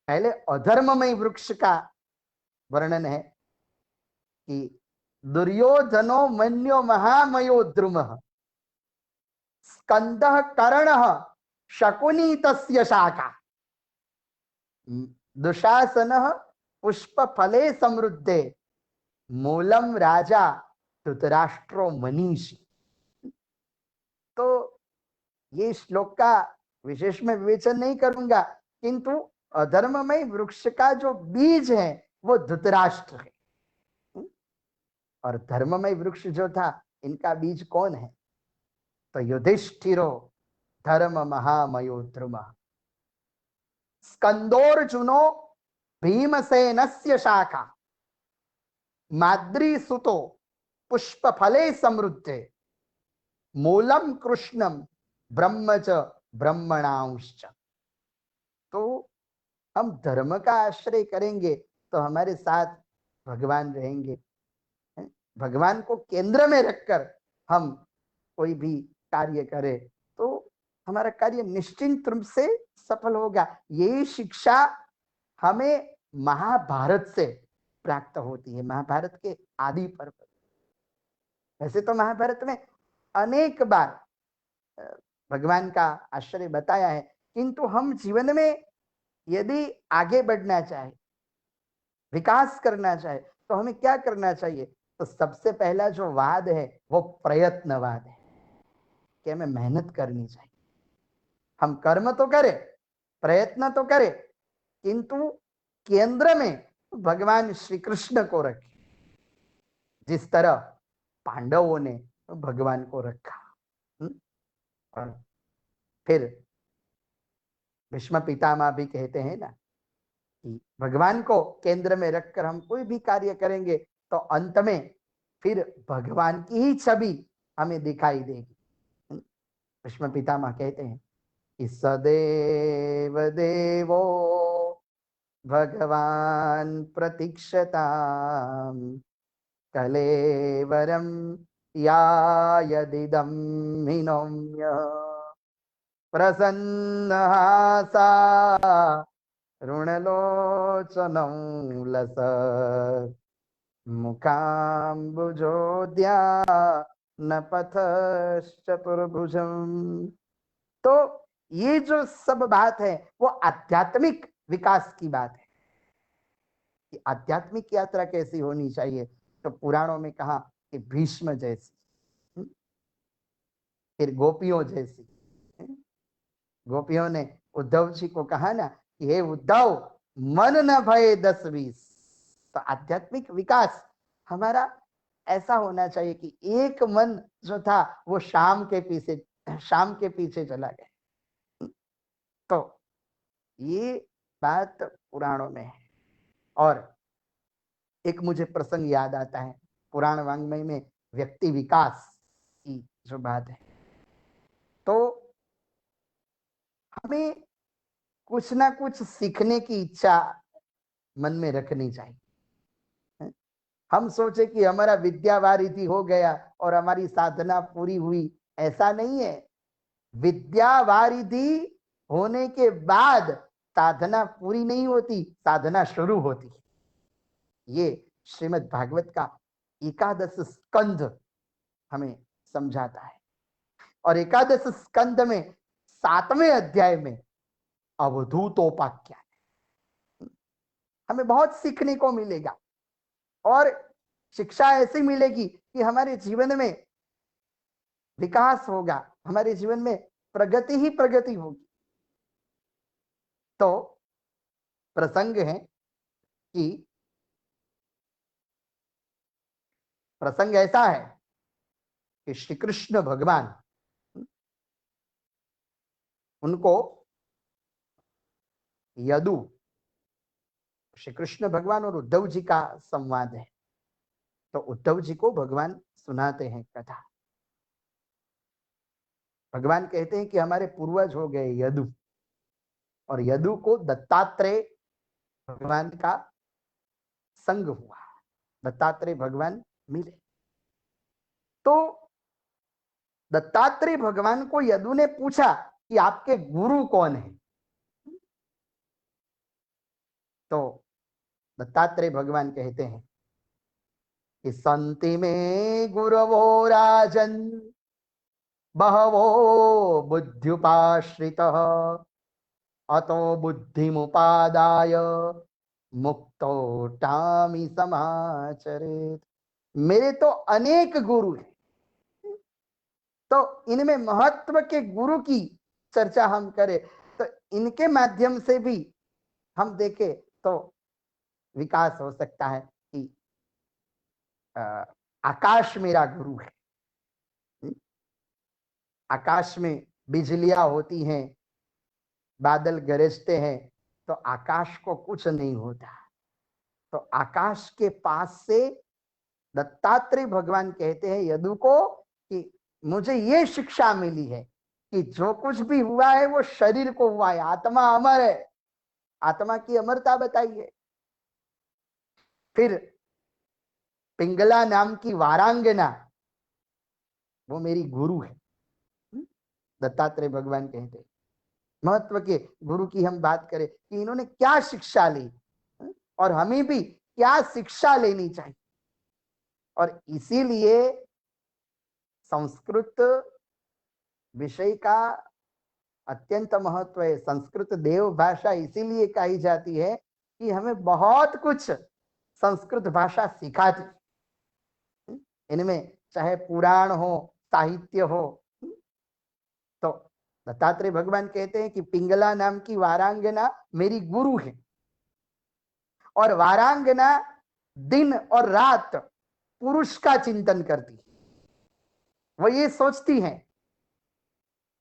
पहले अधर्ममय वृक्ष का वर्णन है कि दुर्योधनो मन्यो महामयो द्रुमः स्कंदः कर्णः शकुनी तस्य शाखा, दुशासनः पुष्प फले समृद्धे मूलम राजा धृतराष्ट्रो मनीषी। तो ये श्लोक का विशेष में विवेचन नहीं करूंगा, किंतु अधर्ममय वृक्ष का जो बीज है वो धृतराष्ट्र है, और धर्ममय वृक्ष जो था इनका बीज कौन है? तो युधिष्ठिरो धर्म महामयो द्रुमः। स्कंदोर्जुनो भीमसेनस्य शाखा माद्री सुतो पुष्प फले समृद्धे मूलम कृष्णम ब्रह्म च ब्रह्मणांश्च। तो हम धर्म का आश्रय करेंगे तो हमारे साथ भगवान रहेंगे। भगवान को केंद्र में रखकर हम कोई भी कार्य करें तो हमारा कार्य निश्चिंत रूप से सफल होगा। यही शिक्षा हमें महाभारत से प्राप्त होती है, महाभारत के आदि पर्व। वैसे तो महाभारत में अनेक बार भगवान का आश्रय बताया है, किंतु हम जीवन में यदि आगे बढ़ना चाहे, विकास करना चाहे, तो हमें क्या करना चाहिए? तो सबसे पहला जो वाद है वो प्रयत्नवाद है कि हमें मेहनत करनी चाहिए। हम कर्म तो करें, प्रयत्न तो करें, किंतु केंद्र में भगवान श्री कृष्ण को रखें, जिस तरह पांडवों ने भगवान को रखा। और फिर भीष्म पितामह भी कहते हैं ना कि भगवान को केंद्र में रखकर हम कोई भी कार्य करेंगे तो अंत में फिर भगवान की ही छवि हमें दिखाई देगी। भीष्म पितामह कहते हैं कि सदैव देवो भगवान प्रतीक्षताम कलेवरम यायदिदं हिनोम्य प्रसन्नहासा ऋणलोचनं लसत् मुखाम्बुजोद्यान पथश्चतुर्भुजम्। तो ये जो सब बात है वो आध्यात्मिक विकास की बात है कि आध्यात्मिक यात्रा कैसी होनी चाहिए। तो पुराणों में कहा कि भीष्म जैसी, फिर गोपियों जैसी। गोपियों ने उद्धव जी को कहा ना कि हे उद्धव मन न भय 10-20। तो आध्यात्मिक विकास हमारा ऐसा होना चाहिए कि एक मन जो था वो शाम के पीछे चला गया। तो ये बात पुराणों में है। और एक मुझे प्रसंग याद आता है, पुराण वांग्मय में व्यक्ति विकास की जो बात है, तो हमें कुछ ना कुछ सीखने की इच्छा मन में रखनी चाहिए। हम सोचे कि हमारा विद्यावारिधि हो गया और हमारी साधना पूरी हुई, ऐसा नहीं है। विद्यावारिधि होने के बाद साधना पूरी नहीं होती, साधना शुरू होती है। ये श्रीमद् भागवत का 11 स्कंध हमें समझाता है। और 11 स्कंध में 7वें अध्याय में अवधूतोपाख्यान, हमें बहुत सीखने को मिलेगा और शिक्षा ऐसी मिलेगी कि हमारे जीवन में विकास होगा, हमारे जीवन में प्रगति ही प्रगति होगी। तो प्रसंग है कि प्रसंग ऐसा है कि श्री कृष्ण भगवान, उनको यदु, श्री कृष्ण भगवान और उद्धव जी का संवाद है। तो उद्धव जी को भगवान सुनाते हैं कथा। भगवान कहते हैं कि हमारे पूर्वज हो गए यदु, और यदु को दत्तात्रेय भगवान का संग हुआ, दत्तात्रेय भगवान मिले। तो दत्तात्रेय भगवान को यदु ने पूछा कि आपके गुरु कौन है? तो दत्तात्रेय भगवान कहते हैं कि संति में गुरवो राजन बहवो बुद्ध्युपाश्रितः अतो बुद्धिमुपादाय मुक्तो टामि समाचरेत्। मेरे तो अनेक गुरु हैं, तो इनमें महत्व के गुरु की चर्चा हम करें तो इनके माध्यम से भी हम देखें तो विकास हो सकता है कि आकाश मेरा गुरु है। आकाश में बिजलियां होती हैं, बादल गरजते हैं, तो आकाश को कुछ नहीं होता। तो आकाश के पास से दत्तात्रेय भगवान कहते हैं यदु को कि मुझे ये शिक्षा मिली है कि जो कुछ भी हुआ है वो शरीर को हुआ है, आत्मा अमर है, आत्मा की अमरता बताई है। फिर पिंगला नाम की वारांगना वो मेरी गुरु है। दत्तात्रेय भगवान कहते हैं महत्व के गुरु की हम बात करें कि इन्होंने क्या शिक्षा ली और हमें भी क्या शिक्षा लेनी चाहिए। और इसीलिए संस्कृत विषय का अत्यंत महत्व है। संस्कृत देव भाषा इसीलिए कही जाती है कि हमें बहुत कुछ संस्कृत भाषा सिखाती। इनमें चाहे पुराण हो, साहित्य हो। तो दत्तात्रेय भगवान कहते हैं कि पिंगला नाम की वारांगना मेरी गुरु है। और वारांगना दिन और रात पुरुष का चिंतन करती है। वो ये सोचती है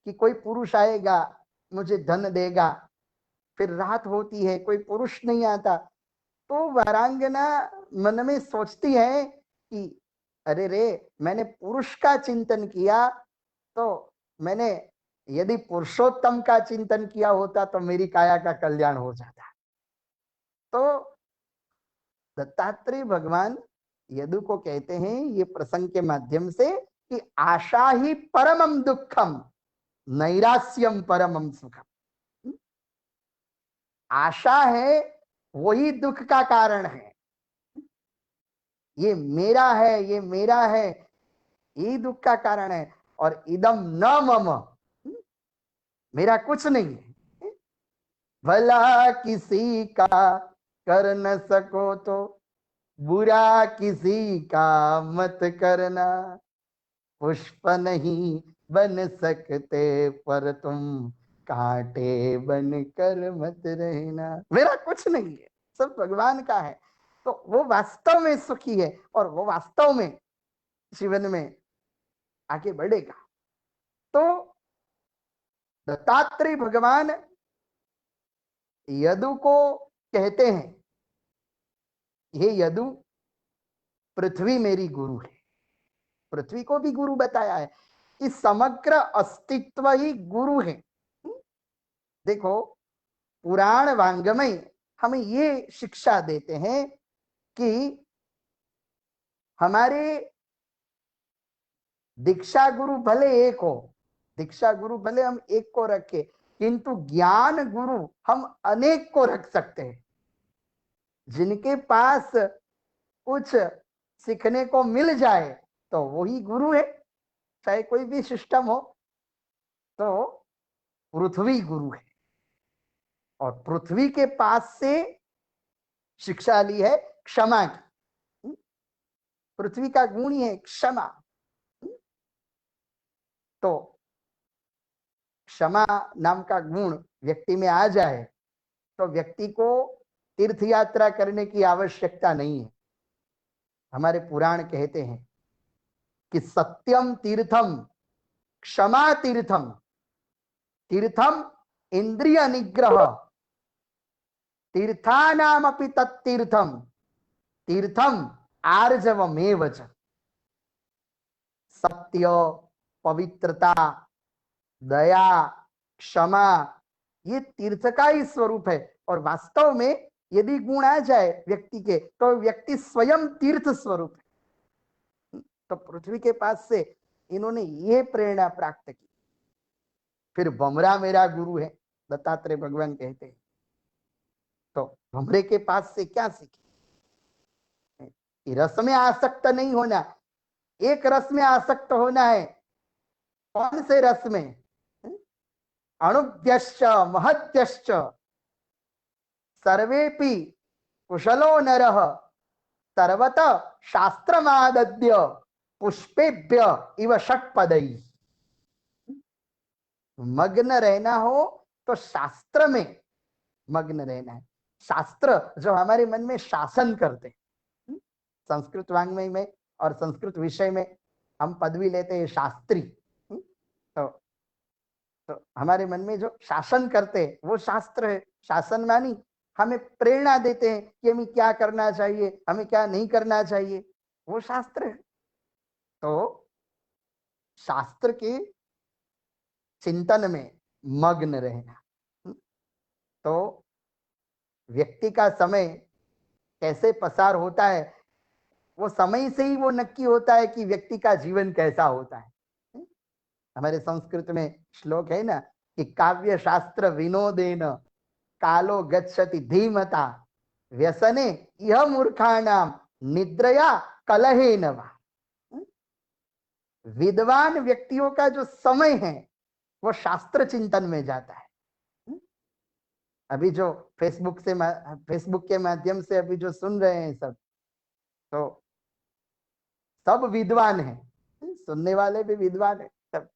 कि कोई पुरुष आएगा मुझे धन देगा। फिर रात होती है, कोई पुरुष नहीं आता, तो वारांगना मन में सोचती है कि अरे रे, मैंने पुरुष का चिंतन किया, तो मैंने यदि पुरुषोत्तम का चिंतन किया होता तो मेरी काया का कल्याण हो जाता। तो दत्तात्रेय भगवान यदु को कहते हैं ये प्रसंग के माध्यम से कि आशा ही परमम दुखम नैरास्यम परमम सुखम। आशा है वही दुख का कारण है। ये मेरा है, ये मेरा है, यही दुख का कारण है। और इदम न मम, मेरा कुछ नहीं है। भला किसी का कर न सको तो बुरा किसी का मत करना। पुष्प नहीं बन सकते पर तुम कांटे बन कर मत रहना। मेरा कुछ नहीं है, सब भगवान का है। तो वो वास्तव में सुखी है और वो वास्तव में जीवन में आगे बढ़ेगा। तो दत्तात्रेय भगवान यदु को कहते हैं हे यदु, पृथ्वी मेरी गुरु है। पृथ्वी को भी गुरु बताया है कि समग्र अस्तित्व ही गुरु है। देखो, पुराण वांग्मय हमें ये शिक्षा देते हैं कि हमारे दीक्षा गुरु भले एक हो, दीक्षा गुरु भले हम एक को रखे, किंतु ज्ञान गुरु हम अनेक को रख सकते हैं। जिनके पास कुछ सीखने को मिल जाए तो वही गुरु है, चाहे कोई भी सिस्टम हो। तो पृथ्वी गुरु है और पृथ्वी के पास से शिक्षा ली है क्षमा की। पृथ्वी का गुण ही है क्षमा। तो क्षमा नाम का गुण व्यक्ति में आ जाए तो व्यक्ति को तीर्थ यात्रा करने की आवश्यकता नहीं है। हमारे पुराण कहते हैं कि सत्यम तीर्थम क्षमा तीर्थम। तीर्थम इंद्रिय निग्रह, तीर्थानामपि तत्तीर्थम तीर्थम आर्जवमेव च। सत्य, पवित्रता, दया, क्षमा, ये तीर्थ का ही स्वरूप है। और वास्तव में यदि गुण आ जाए व्यक्ति के तो व्यक्ति स्वयं तीर्थ स्वरूप है। तो पृथ्वी के पास से इन्होंने ये प्रेरणा प्राप्त की। फिर भमरा मेरा गुरु है, दत्तात्रेय भगवान कहते हैं। तो भमरे के पास से क्या सीखे? रस में आसक्त नहीं होना, एक रस में आसक्त होना है। कौन से रस में? अणुभ्यश्च महत्यश्च सर्वेपि कुशलो नरः सर्वत शास्त्रमादद्य पुष्पेभ्य इव षट्पदै। मग्न रहना हो तो शास्त्र में मग्न रहना है। शास्त्र जो हमारे मन में शासन करते हैं। संस्कृत वाङ्मय में और संस्कृत विषय में हम पदवी लेते हैं शास्त्री। तो हमारे मन में जो शासन करते हैं वो शास्त्र है। शासन मानी हमें प्रेरणा देते हैं कि हमें क्या करना चाहिए, हमें क्या नहीं करना चाहिए, वो शास्त्र है। तो शास्त्र के चिंतन में मग्न रहना। तो व्यक्ति का समय कैसे पसार होता है, वो समय से ही वो नक्की होता है कि व्यक्ति का जीवन कैसा होता है। हमारे संस्कृत में श्लोक है ना कि काव्य शास्त्र विनोदेन कालो गच्छति धीमता व्यसने यह मूर्खाणाम निद्रया कलहेन वा। विद्वान व्यक्तियों का जो समय है वो शास्त्र चिंतन में जाता है। अभी जो फेसबुक के माध्यम से अभी जो सुन रहे हैं सब, तो सब विद्वान हैं, सुनने वाले भी विद्वान हैं, सब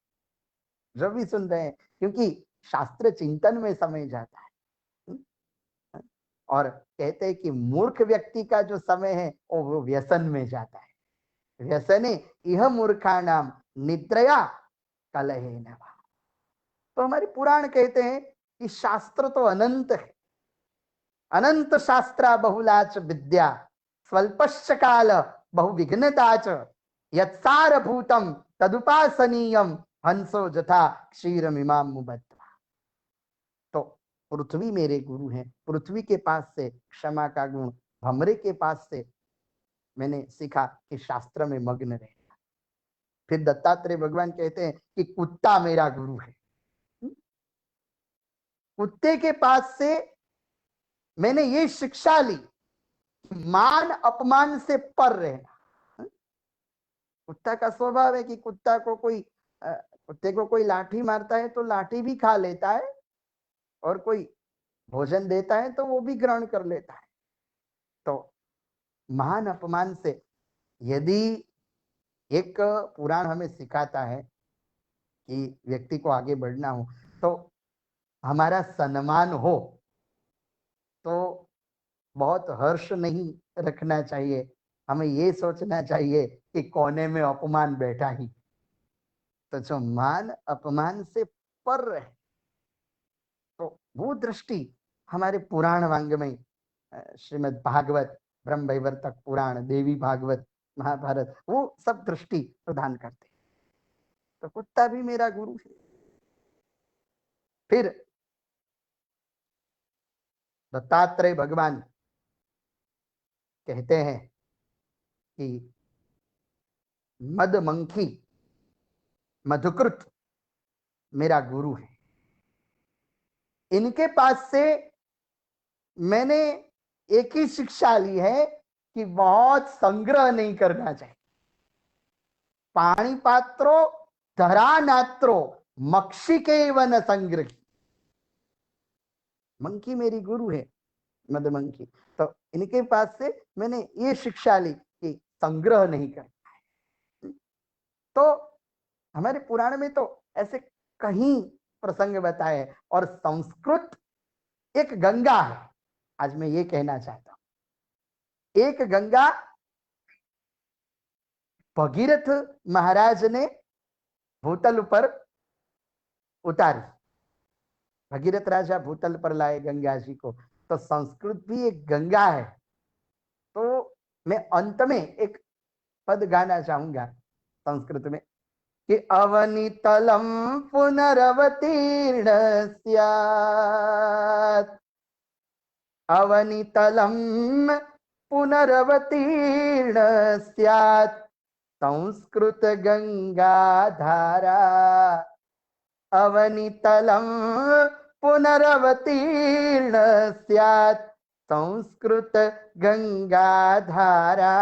जो भी सुन रहे हैं, क्योंकि शास्त्र चिंतन में समय जाता है। और कहते हैं कि मूर्ख व्यक्ति का जो समय है वो व्यसन में जाता है। व्यसने यह मूर्खाणाम निद्रया कलहेन वा। तो हमारे पुराण कहते हैं कि शास्त्र तो अनंत है। अनंत शास्त्रा बहुलाच विद्या स्वल्पश्च काल बहुविघ्नताच यत्सारभूतम तदुपासनीयम हंसो जथा क्षीरमिमाम मुबद्ध्वा। तो पृथ्वी मेरे गुरु हैं, पृथ्वी के पास से क्षमा का गुण, भमरे के पास से मैंने सीखा कि शास्त्र में मग्न रहना। फिर दत्तात्रेय भगवान कहते हैं कि कुत्ता मेरा गुरु है। कुत्ते के पास से मैंने ये शिक्षा ली, मान अपमान से पर रहना। कुत्ता का स्वभाव है कि कुत्ते को कोई लाठी मारता है तो लाठी भी खा लेता है, और कोई भोजन देता है तो वो भी ग्रहण कर लेता है। तो मान अपमान से, यदि एक पुराण हमें सिखाता है कि व्यक्ति को आगे बढ़ना हो तो हमारा सम्मान हो, तो बहुत हर्ष नहीं रखना चाहिए, हमें ये सोचना चाहिए कि कोने में अपमान बैठा ही। तो जो मान अपमान से पर रहे, तो वो दृष्टि हमारे पुराण वांग्मय श्रीमद् भागवत, ब्रह्म वैवर्तक पुराण, देवी भागवत, महाभारत, वो सब दृष्टि प्रदान करते। तो कुत्ता भी मेरा गुरु है। फिर दत्तात्रेय भगवान कहते हैं कि मदमंखी मधुकृत मेरा गुरु है। इनके पास से मैंने एक ही शिक्षा ली है कि बहुत संग्रह नहीं करना चाहिए। पाणी पात्रो धरा नात्रो मक्षिके वन संग्रह। मंकी मेरी गुरु है, मधुमंखी। तो इनके पास से मैंने ये शिक्षा ली कि संग्रह नहीं करना है। तो हमारे पुराण में तो ऐसे कहीं प्रसंग बताए। और संस्कृत एक गंगा है, आज मैं ये कहना चाहता हूं। एक गंगा भगीरथ महाराज ने भूतल पर उतारी, भगीरथ राजा भूतल पर लाए गंगा जी को। तो संस्कृत भी एक गंगा है। तो मैं अंत में एक पद गाना चाहूंगा संस्कृत में कि अवनितलम पुनरवतीर्ण स्यात्, अवनितलम पुनरवतीर्ण स्यात् संस्कृत गंगा धारा, अवनितलम पुनरवतीर्ण स्यात् संस्कृत गंगा धारा,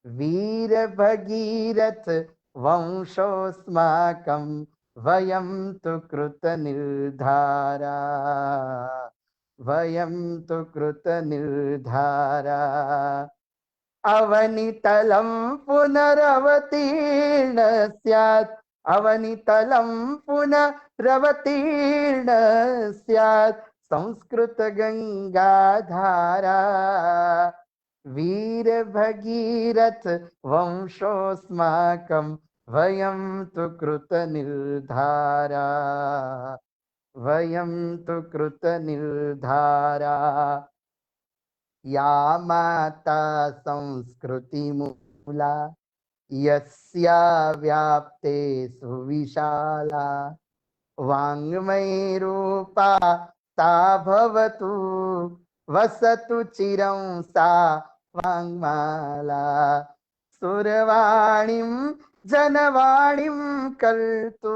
वीर भगीरथ वंशोस्माकं वयं तु कृत निर्धारा, वयं तु कृत निर्धारा। अवनितलं पुनरवतीर्ण स्यात्, अवनितलं पुनरवतीर्ण स्यात् संस्कृत गंगा धारा, वीर भगीरथ वंशोस्माकं वयं तु कृत निर्धारा, वयं तु कृतनिर्धारा या माता संस्कृतिमूला यस्या व्याप्ते सुविशाला वाङ्मयरूपा सा भवतु वसतु चिरं सा वाङ्माला सुरवाणीं जनवाणीं कर्तु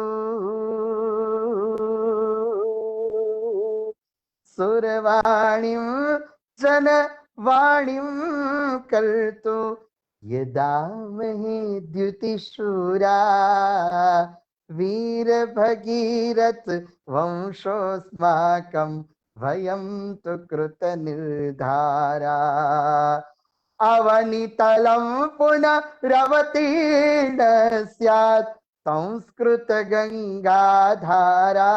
सुरवाणीं जनवाणीं कर्तु यदा महे द्युतिशूरा वीर भगीरथ वंशोऽस्माकं वयं तु कृतनिर्धारा अवनितलं पुनरवतीर्ण स्यात् संस्कृत गंगाधारा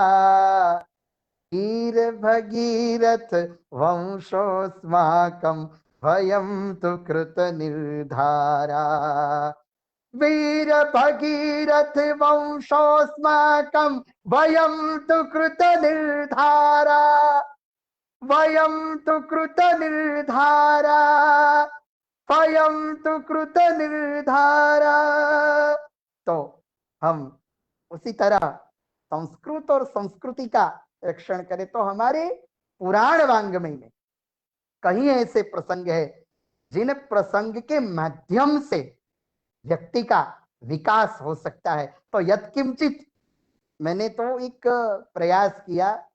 वीर भगीरथ वंशोऽस्माकं वयं तु कृतनिर्धारा वीर भगीरथ वंशोऽस्माकं वयं तु कृतनिर्धारा वयं तु कृतनिर्धारा वयं तु कृतनिर्धारा। तो हम उसी तरह संस्कृत और संस्कृति का रक्षण करें। तो हमारे पुराण वाङ्मय में कहीं ऐसे प्रसंग है जिन प्रसंग के माध्यम से व्यक्ति का विकास हो सकता है। तो यत्किंचित मैंने तो एक प्रयास किया।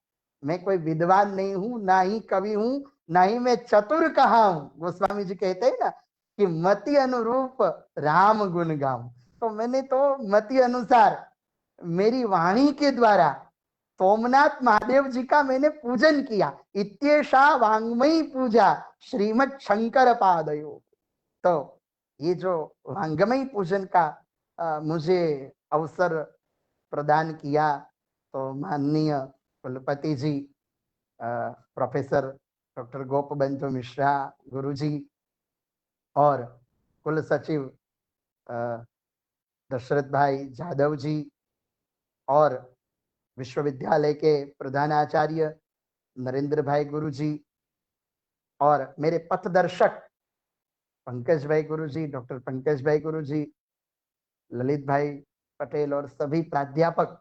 मैं कोई विद्वान नहीं हूं, ना ही कवि हूं, ना ही मैं चतुर कहा हूं। गोस्वामी जी कहते हैं ना कि मति अनुरूप राम गुण गाऊं। तो मैंने तो मति अनुसार मेरी वाणी के द्वारा सोमनाथ महादेव जी का मैंने पूजन किया। इत्येषा वाङ्मयी पूजा श्रीमद शंकर पादयो। तो ये जो वाङ्मयी पूजन का मुझे अवसर प्रदान किया, तो माननीय कुलपति जी प्रोफेसर डॉक्टर गोपबंधु मिश्रा गुरु जी और कुल सचिव दशरथ भाई जादव जी और विश्वविद्यालय के प्रधानाचार्य नरेंद्र भाई गुरु जी और मेरे पथदर्शक पंकज भाई गुरु जी, डॉक्टर पंकज भाई गुरु जी, ललित भाई पटेल और सभी प्राध्यापक,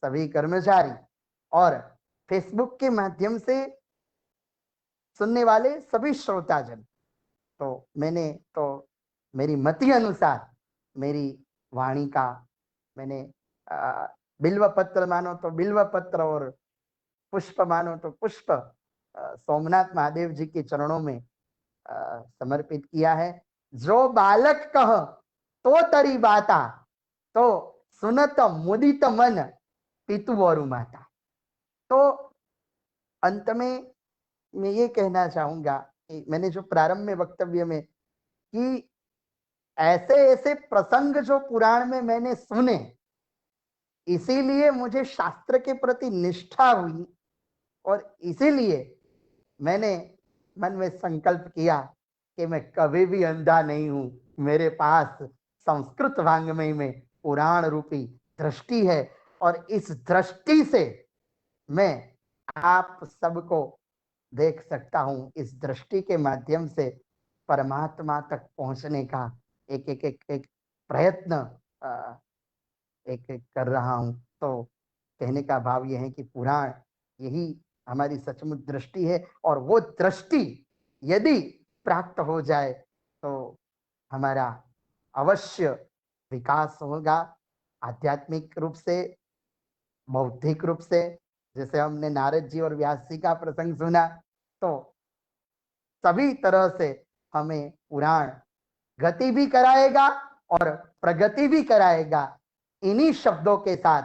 सभी कर्मचारी और फेसबुक के माध्यम से सुनने वाले सभी श्रोताजन। तो मैंने तो मेरी मति अनुसार मेरी वाणी का मैंने बिल्व पत्र मानो तो बिल्व पत्र और पुष्प मानो तो पुष्प सोमनाथ महादेव जी के चरणों में समर्पित किया है। जो बालक कह तो तरी बाता, तो सुनत मुदित मन पितु और माता। तो अंत में मैं ये कहना चाहूंगा कि मैंने जो प्रारंभ में वक्तव्य में कि ऐसे ऐसे प्रसंग जो पुराण में मैंने सुने, इसीलिए मुझे शास्त्र के प्रति निष्ठा हुई और इसीलिए मैंने मन में संकल्प किया कि मैं कभी भी अंधा नहीं हूं। मेरे पास संस्कृत वाङ्मय में पुराण रूपी दृष्टि है और इस दृष्टि से मैं आप सबको देख सकता हूं। इस दृष्टि के माध्यम से परमात्मा तक पहुंचने का एक एक एक, एक प्रयत्न एक एक कर रहा हूं। तो कहने का भाव यह है कि पुराण यही हमारी सचमुच दृष्टि है और वो दृष्टि यदि प्राप्त हो जाए तो हमारा अवश्य विकास होगा, आध्यात्मिक रूप से, बौद्धिक रूप से। जैसे हमने नारद जी और व्यास जी का प्रसंग सुना, तो सभी तरह से हमें पुराण गति भी कराएगा और प्रगति भी कराएगा। इन्हीं शब्दों के साथ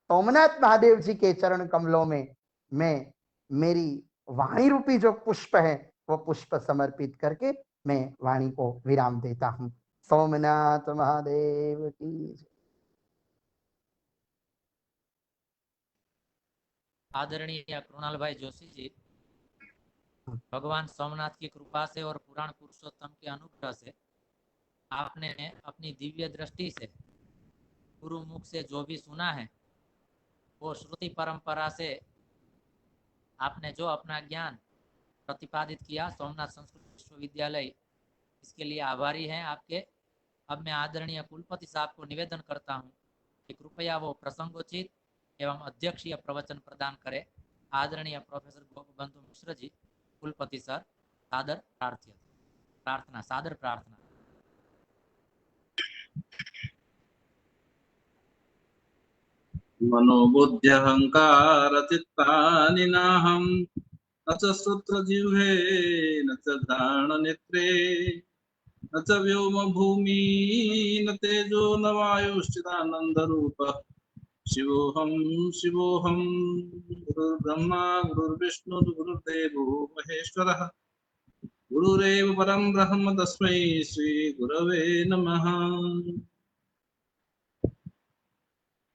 सोमनाथ महादेव जी के चरण कमलों में मैं मेरी वाणी रूपी जो पुष्प है वो पुष्प समर्पित करके मैं वाणी को विराम देता हूं। सोमनाथ महादेव की। आदरणीय कृणाल भाई जोशी जी, भगवान सोमनाथ की कृपा से और पुराण पुरुषोत्तम के अनुग्रह से आपने अपनी दिव्य दृष्टि से गुरु मुख से जो भी सुना है वो श्रुति परंपरा से आपने जो अपना ज्ञान प्रतिपादित किया, सोमनाथ संस्कृत विश्वविद्यालय इसके लिए आभारी हैं आपके। अब मैं आदरणीय कुलपति साहब को निवेदन करता हूं कि कृपया वो प्रसंगोचित एवं अध्यक्षीय प्रवचन प्रदान करें। आदरणीय प्रोफेसर गोपबंधु मिश्र जी, कुलपति सर, सादर प्रार्थना सादर प्रार्थना। मनोबुद्ध्यहंकार चित्तानि नाहं न च श्रोत्रजिह्वे न च घ्राणनेत्रे न च व्योम भूमि न तेजो न वायुश्चिदानन्दरूपः शिवोऽहं शिवोऽहं। गुरुर्ब्रह्मा गुरुर्विष्णु गुरुर्देवो महेश्वरः गुरुरेव परं ब्रह्म तस्मै श्रीगुरवे नमः।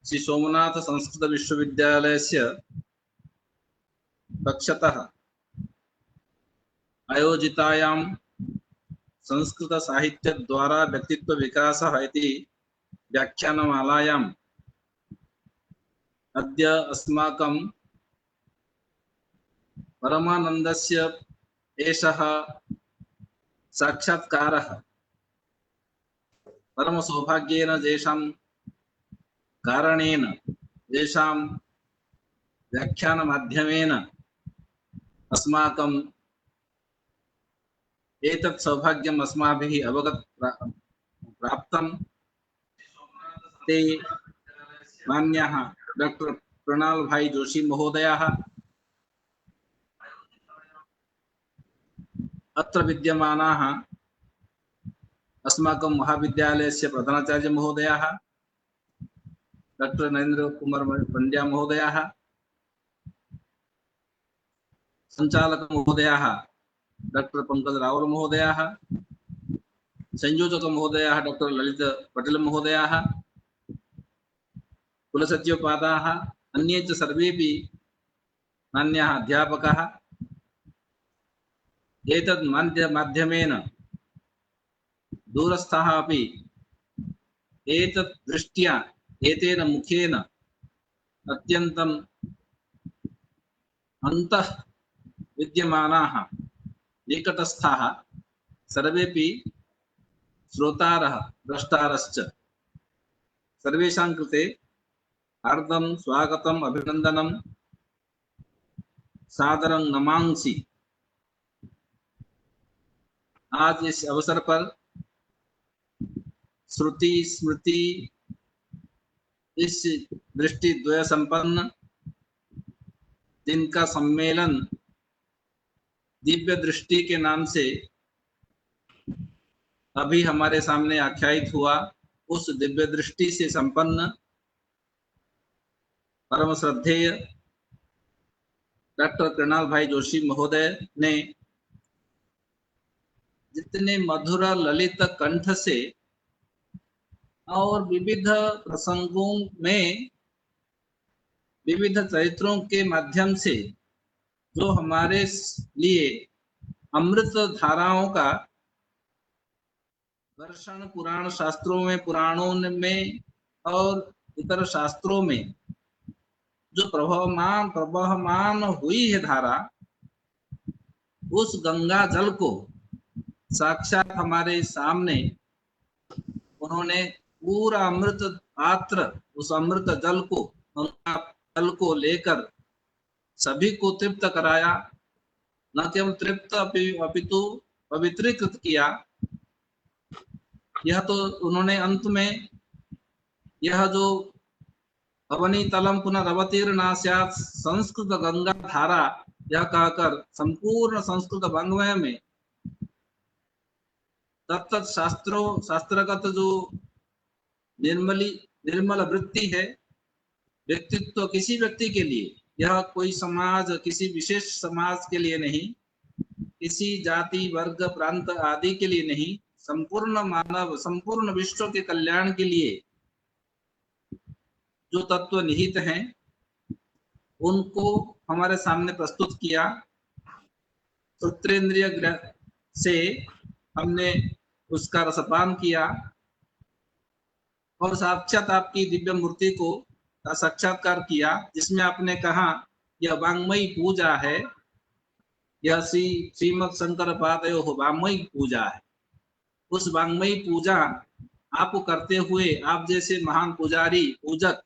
श्री सोमनाथ संस्कृत विश्वविद्यालयस्य पक्षतः आयोजितायां संस्कृत साहित्य द्वारा व्यक्तित्व विकासः इति व्याख्यानमालायाम् अद्य अस्माकं परमानन्दस्य एषः साक्षात्कारः परमसौभाग्येन तेषां कारणेन तेषां व्याख्यानमाध्यमेन अस्माकं एतत् सौभाग्यम् अस्माभिः प्राप्तं। ते मान्यः डॉक्टर कृणाल भाई जोशी महोदयः अत्र विद्यमानाः अस्माकं महाविद्यालयस्य प्रधानाचार्य महोदयः डॉक्टर नरेंद्र कुमार पंड्या महोदयः, संचालक महोदयः डॉक्टर पंकज रावल महोदयः, संयोजक महोदयः डॉक्टर ललित पटेल महोदयः, कुलसचिवपादाः, अन्ये च सर्वेपि मान्याः अध्यापकाः एतद् माध्यमेन दूरस्थाः अपि एतत् दृष्ट्या एतेन मुखेन अत्यन्तम् अन्तः विद्यमानाः निकटस्थाः सर्वेपि श्रोतारः द्रष्टारश्च सर्वेषां कृते हार्दं स्वागतम् अभिनन्दनं सादरं नमांसि। आज इस अवसर पर श्रुति स्मृति इस दृष्टि द्वय संपन्न जिनका सम्मेलन दिव्य दृष्टि के नाम से अभी हमारे सामने आख्यायित हुआ, उस दिव्य दृष्टि से संपन्न परम श्रद्धेय डॉक्टर कृणाल भाई जोशी महोदय ने जितने मधुर ललित कंठ से और विविध प्रसंगों में विविध चरित्रों के माध्यम से जो हमारे लिए अमृत धाराओं का दर्शन पुराण शास्त्रों में, पुराणों में और इतर शास्त्रों में जो प्रवहमान हुई है धारा, उस गंगा जल को साक्षात हमारे सामने उन्होंने पूरा अमृत पात्र, उस अमृत जल को, गंगा जल को लेकर सभी को तृप्त कराया। न केवल तृप्त अपितु पवित्रीकृत किया। यह तो उन्होंने अंत में यह जो अवनी तलम पुनरवतीर्णा स्यात् संस्कृत गंगा धारा यह कहकर संपूर्ण संस्कृत वाङ्मय में तत्त शास्त्रगत जो निर्मल वृत्ति है, व्यक्तित्व किसी व्यक्ति के लिए, यह कोई समाज किसी विशेष समाज के लिए नहीं, किसी जाति वर्ग प्रांत आदि के लिए नहीं, संपूर्ण मानव संपूर्ण विश्व के कल्याण के लिए जो तत्व निहित हैं उनको हमारे सामने प्रस्तुत किया। श्रोत्रेंद्रिय से हमने उसका रसपान किया और साक्षात आपकी दिव्य मूर्ति को का साक्षात्कार किया, जिसमें आपने कहा यह वांग्मयी पूजा है, यह श्रीमद शंकर पादयोः वांग्मयी पूजा है। उस वांग्मयी पूजा आपको करते हुए आप जैसे महान पुजारी पूजक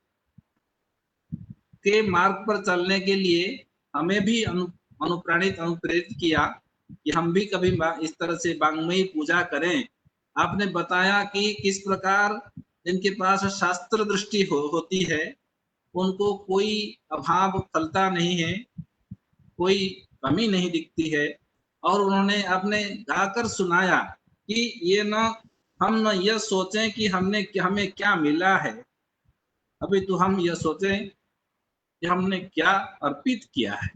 के मार्ग पर चलने के लिए हमें भी अनुप्रेरित किया कि हम भी कभी इस तरह से वांग्मयी पूजा करें। आपने बताया कि किस प्रकार जिनके पास शास्त्र दृष्टि होती है उनको कोई अभाव फलता नहीं है, कोई कमी नहीं दिखती है, और उन्होंने आपने गाकर सुनाया कि ये न हम न यह सोचें कि हमें क्या मिला है, अभी तो हम यह सोचें कि हमने क्या अर्पित किया है।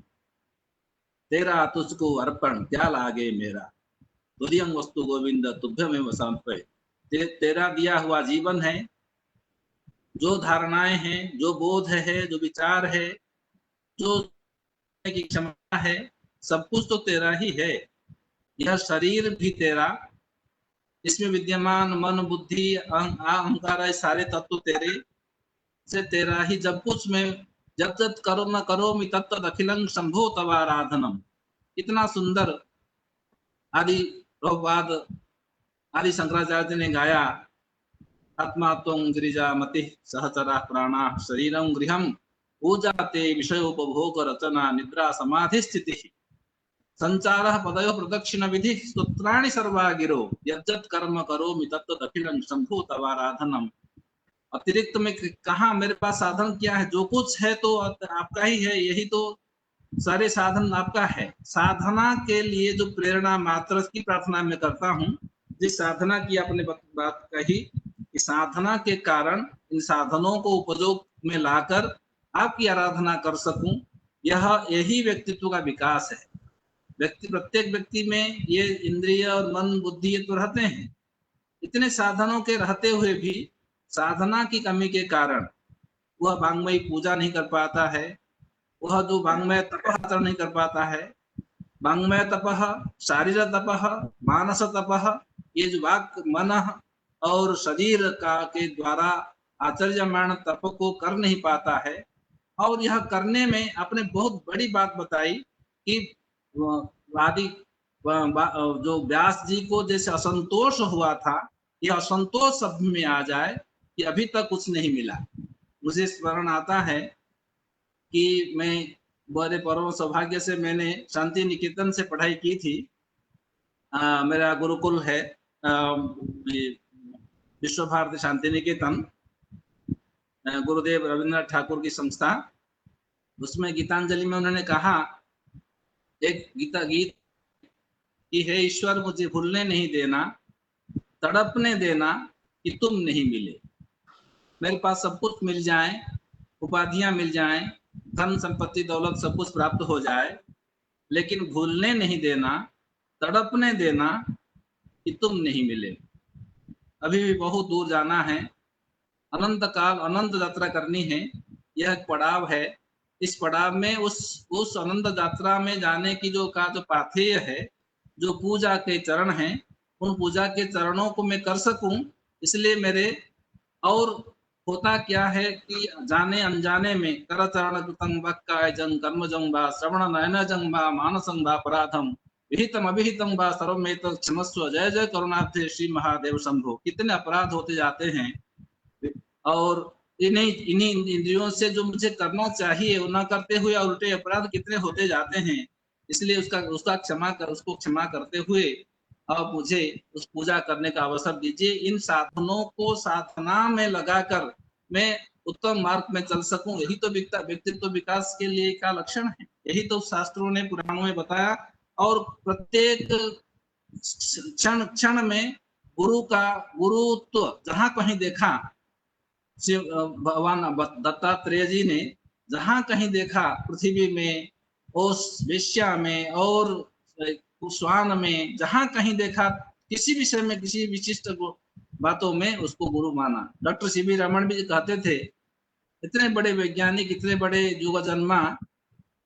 तेरा तुझको अर्पण क्या लागे मेरा, तुरियं वस्तु गोविंद तुभ्यमेव समर्पये। तेरा दिया हुआ जीवन है, जो धारणाएं हैं, जो बोध है, जो विचार है, जो की क्षमता है, सब कुछ तो तेरा ही है। यह शरीर भी तेरा, इसमें विद्यमान मन बुद्धि अहंकार सारे तत्व तेरे से तेरा ही। जब कुछ में जब जब करो न करो मि तत्त अखिलं शंभो तवाराधनम। इतना सुंदर आदि प्रभुपाद आदि शंकराचार्य ने गाया। आत्मा त्वं गिरिजा मति सहचरा प्राणा शरीरं गृहं पूजाते विषयोपभोग रचना निद्रा समाधि स्थिति संचारः पदयो प्रदक्षिण विधि स्तोत्राणि सर्वा गिरो यज्जत कर्म करोमि तत्तद् अखिलं शंभो तवाराधनम। अतिरिक्त में कहा मेरे पास साधन क्या है, जो कुछ है तो आपका ही है, यही तो सारे साधन आपका है। साधना के लिए जो प्रेरणा मात्र की प्रार्थना मैं करता हूँ, जिस साधना की आपने बात कही कि साधना के कारण इन साधनों को उपयोग में लाकर आपकी आराधना कर सकूं, यही व्यक्तित्व का विकास है। प्रत्येक व्यक्ति में ये इंद्रिय और मन बुद्धि ये तो रहते हैं, इतने साधनों के रहते हुए भी साधना की कमी के कारण वह वांग्मयी पूजा नहीं कर पाता है, वह जो वांग्मय तप आचरण नहीं कर पाता है। वांग्मय तपः, शारीर तपः, मानस तपः, ये जो वाक मन और शरीर का के द्वारा आचर्यमाण तप को कर नहीं पाता है। और यह करने में आपने बहुत बड़ी बात बताई कि आदि जो व्यास जी को जैसे असंतोष हुआ था, यह असंतोष सब में आ जाए कि अभी तक कुछ नहीं मिला। मुझे स्मरण आता है कि मैं बड़े परम सौभाग्य से मैंने शांति निकेतन से पढ़ाई की थी। मेरा गुरुकुल है विश्व भारती शांति निकेतन, गुरुदेव रविन्द्रनाथ ठाकुर की संस्था। उसमें गीतांजलि में उन्होंने कहा एक गीता गीत कि हे ईश्वर मुझे भूलने नहीं देना, तड़पने देना कि तुम नहीं मिले। मेरे पास सब कुछ मिल जाए, उपाधियां मिल जाएं, धन संपत्ति दौलत सब कुछ प्राप्त हो जाए, लेकिन भूलने नहीं देना, तड़पने देना कि तुम नहीं मिले। अभी भी बहुत दूर जाना है, अनंत काल अनंत यात्रा करनी है। यह एक पड़ाव है। इस पड़ाव में उस अनंत यात्रा में जाने की जो पाथेय है, जो पूजा के चरण हैं, उन पूजा के चरणों को मैं कर सकूं, इसलिए मेरे और होता क्या है कि जाने अनजाने में कर चरण कृतं वक्काय जंग कर्म जंग बा श्रवण नयन जंग बा मानसं बा अपराधम विहितम अभिहितम बा सर्वमेत क्षमस्व जय जय करुणाब्धे श्री महादेव शंभो। कितने अपराध होते जाते हैं, और इन्हीं इंद्रियों से जो मुझे करना चाहिए वो न करते हुए और उल्टे अपराध कितने होते जाते हैं। इसलिए उसको क्षमा करते हुए अब मुझे उस पूजा करने का अवसर दीजिए। इन साधनों को साधना में लगाकर मैं उत्तम मार्ग में चल सकूं, यही तो व्यक्तित्व विकास के लिए का लक्षण है। यही तो शास्त्रों ने पुराणों में बताया। और प्रत्येक क्षण में गुरुत्व जहां कहीं देखा, भगवान दत्तात्रेय जी ने जहां कहीं देखा पृथ्वी में, उस वेश्या में और स्वान में, जहां कहीं देखा किसी विषय में किसी विशिष्ट बातों में उसको गुरु माना। डॉक्टर सीवी रमन भी कहते थे, इतने बड़े वैज्ञानिक, इतने बड़े युवा जन्मा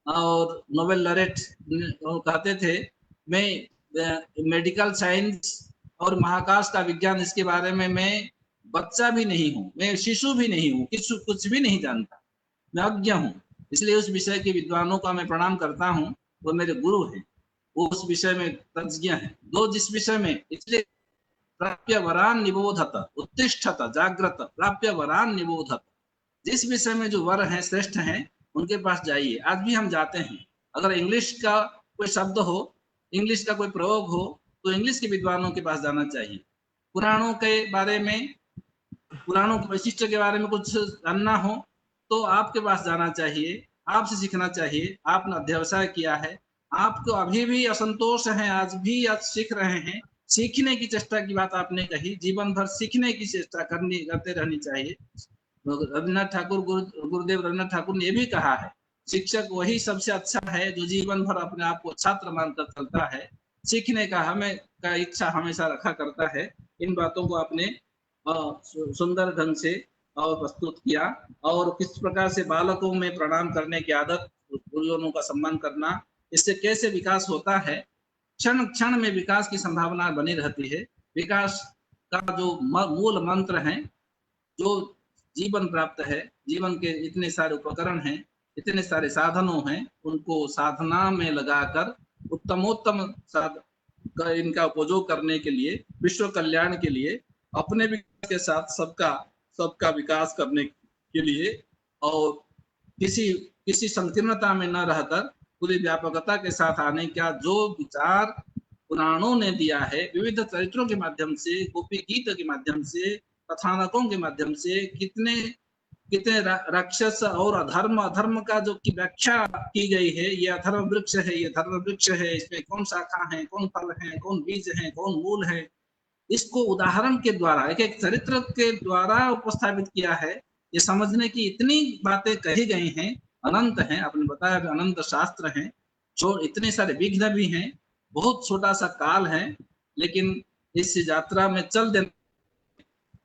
और नोबेल लॉरेट कहते थे, मैं मेडिकल साइंस और महाकाश का विज्ञान इसके बारे में मैं बच्चा भी नहीं हूँ, मैं शिशु भी नहीं हूँ, कुछ भी नहीं जानता, मैं अज्ञ हूँ, इसलिए उस विषय के विद्वानों का मैं प्रणाम करता हूँ, वो मेरे गुरु हैं, वो उस विषय में तज्ञ हैं। दो जिस विषय में, इसलिए प्राप्य वरान निबोधत उत्तिष्ठत जागृत प्राप्य वरान निबोधत, जिस विषय में जो वर हैं, श्रेष्ठ हैं, उनके पास जाइए। आज भी हम जाते हैं, अगर इंग्लिश का कोई शब्द हो, इंग्लिश का कोई प्रयोग हो, तो इंग्लिश के विद्वानों के पास जाना चाहिए। पुराणों के बारे में, पुराणों के वैशिष्ट्य के बारे में कुछ जानना हो तो आपके पास जाना चाहिए, आपसे सीखना चाहिए। आपने अध्यवसाय किया है, आपको अभी भी असंतोष है, आज भी आज सीख रहे हैं, सीखने की चेष्टा की बात आपने कही, जीवन भर सीखने की चेष्टा करते रहनी चाहिए। रविन्द्रनाथ ठाकुर, गुरुदेव रविन्द्रनाथ ठाकुर ने ये भी कहा है, शिक्षक वही सबसे अच्छा है जो जीवन भर अपने आप को छात्र मानकर चलता है, सीखने का हमें का इच्छा हमेशा रखा करता है। इन बातों को आपने सुंदर ढंग से और प्रस्तुत किया, और किस प्रकार से बालकों में प्रणाम करने की आदत, गुरुजनों का सम्मान करना, इससे कैसे विकास होता है। क्षण क्षण में विकास की संभावना बनी रहती है। विकास का जो मूल मंत्र है, जो जीवन प्राप्त है, जीवन के इतने सारे उपकरण हैं, इतने सारे साधनों हैं, उनको साधना में लगाकर उत्तमोत्तम इनका उपयोग करने के लिए, विश्व कल्याण के लिए, अपने विकास के साथ सबका विकास करने के लिए, और किसी संकीर्णता में न रहकर पूरी व्यापकता के साथ आने का जो विचार पुराणों ने दिया है, विविध चरित्रों के माध्यम से, गोपी गीत के माध्यम से, कथानकों के माध्यम से, कितने राक्षस और अधर्म का जो की व्याख्या की गई है, ये अधर्म वृक्ष है, ये धर्म वृक्ष है, इसमें कौन शाखा है, कौन फल है, कौन बीज है, कौन मूल है, इसको उदाहरण के द्वारा, एक एक चरित्र के द्वारा उपस्थापित किया है। ये समझने की इतनी बातें कही गई हैं, अनंत हैं, आपने बताया अनंत शास्त्र हैं, जो इतने सारे विघ्न भी हैं, बहुत छोटा सा काल है, लेकिन इस यात्रा में चल देना,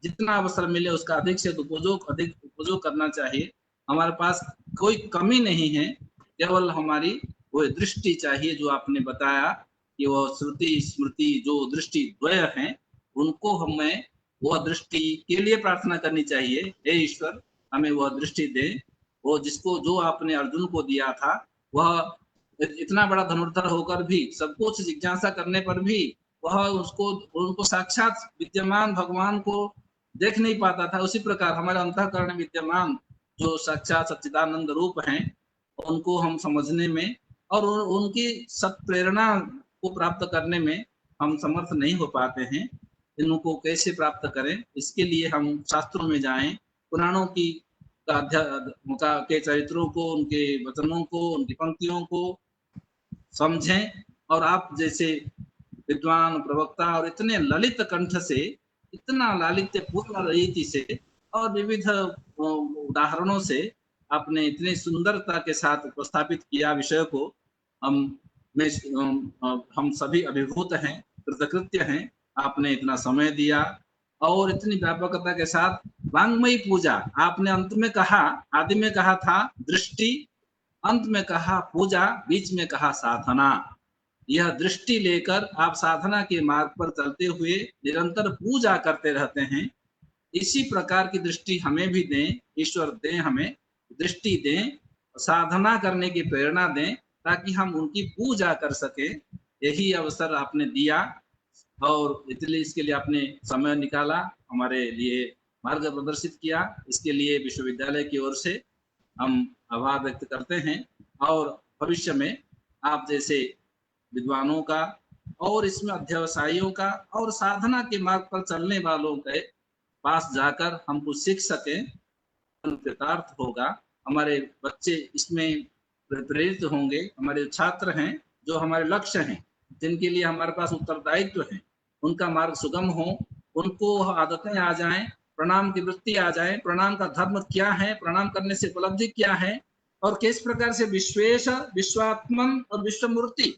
जितना अवसर मिले उसका अधिक से उपयोग करना चाहिए। हमारे पास कोई कमी नहीं है, केवल हमारी वो दृष्टि चाहिए, जो आपने बताया कि वो श्रुति स्मृति जो दृष्टि द्वय हैं, उनको हमें वह दृष्टि के लिए प्रार्थना करनी चाहिए। हे ईश्वर, हमें वह दृष्टि दे, वो जिसको जो आपने अर्जुन को दिया था, वह इतना बड़ा धनुर्धर होकर भी, सब कुछ जिज्ञासा करने पर भी वह उनको साक्षात विद्यमान भगवान को देख नहीं पाता था। उसी प्रकार हमारे अंतःकरण विद्यमान जो साक्षात सच्चिदानंद रूप हैं, उनको हम समझने में और उनकी सत प्रेरणा को प्राप्त करने में हम समर्थ नहीं हो पाते हैं। इनको कैसे प्राप्त करें, इसके लिए हम शास्त्रों में जाएं, पुराणों की के चरित्रों को, उनके वचनों को, उनकी पंक्तियों को समझें, और आप जैसे विद्वान प्रवक्ता और इतने ललित कंठ से, इतना लालित्य पूर्ण रीति से और विविध उदाहरणों से आपने इतने सुंदरता के साथ उपस्थापित किया विषय को, हम सभी अभिभूत हैं, कृतकृत्य हैं। आपने इतना समय दिया और इतनी व्यापकता के साथ वांग्मयी पूजा, आपने अंत में कहा, आदि में कहा था दृष्टि, अंत में कहा पूजा, बीच में कहा साधना। यह दृष्टि लेकर आप साधना के मार्ग पर चलते हुए निरंतर पूजा करते रहते हैं। इसी प्रकार की दृष्टि हमें भी दें, ईश्वर दें, हमें दृष्टि दें, साधना करने की प्रेरणा दें, ताकि हम उनकी पूजा कर सके। यही अवसर आपने दिया और इसलिए इसके लिए आपने समय निकाला, हमारे लिए मार्ग प्रदर्शित किया। इसके लिए विश्वविद्यालय की ओर से हम आभार व्यक्त करते हैं, और भविष्य में आप जैसे विद्वानों का और इसमें अध्यवसायियों का और साधना के मार्ग पर चलने वालों के पास जाकर हम कुछ सीख सकें, कृतार्थ होगा। हमारे बच्चे इसमें प्रेरित होंगे, हमारे छात्र हैं जो हमारे लक्ष्य हैं, जिनके लिए हमारे पास उत्तरदायित्व है, उनका मार्ग सुगम हो, उनको आदतें आ जाएं, प्रणाम की वृत्ति आ जाए, प्रणाम का धर्म क्या है, प्रणाम करने से उपलब्धि क्या है, और किस प्रकार से विश्वेश, विश्वात्मन और विश्वमूर्ति,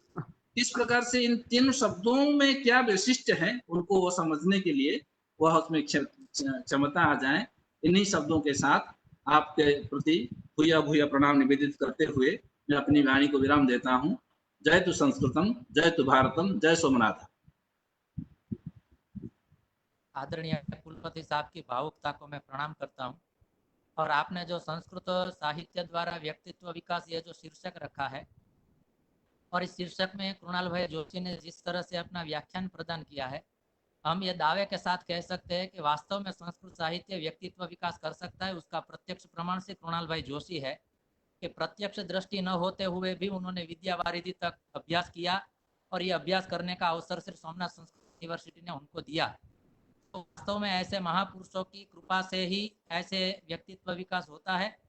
किस प्रकार से इन तीन शब्दों में क्या विशिष्ट है, उनको वो समझने के लिए वह उसमें क्षमता आ जाए। इन्हीं शब्दों के साथ आपके प्रति भूया भूया प्रणाम निवेदित करते हुए मैं अपनी वाणी को विराम देता हूँ। जय तु संस्कृतम, जय तु भारतम, जय सोमनाथ। आदरणीय कुलपति साहब की भावुकता को मैं प्रणाम करता हूँ। और आपने जो संस्कृत साहित्य द्वारा व्यक्तित्व विकास ये जो शीर्षक रखा है, और इस शीर्षक में कृणाल भाई जोशी ने जिस तरह से अपना व्याख्यान प्रदान किया है, हम ये दावे के साथ कह सकते हैं कि वास्तव में संस्कृत साहित्य व्यक्तित्व विकास कर सकता है। उसका प्रत्यक्ष प्रमाण से कृणाल भाई जोशी है कि प्रत्यक्ष दृष्टि न होते हुए भी उन्होंने विद्या वारिधि तक अभ्यास किया, और ये अभ्यास करने का अवसर सिर्फ सोमनाथ संस्कृत यूनिवर्सिटी ने उनको दिया। तो वास्तव में ऐसे महापुरुषों की कृपा से ही ऐसे व्यक्तित्व विकास होता है।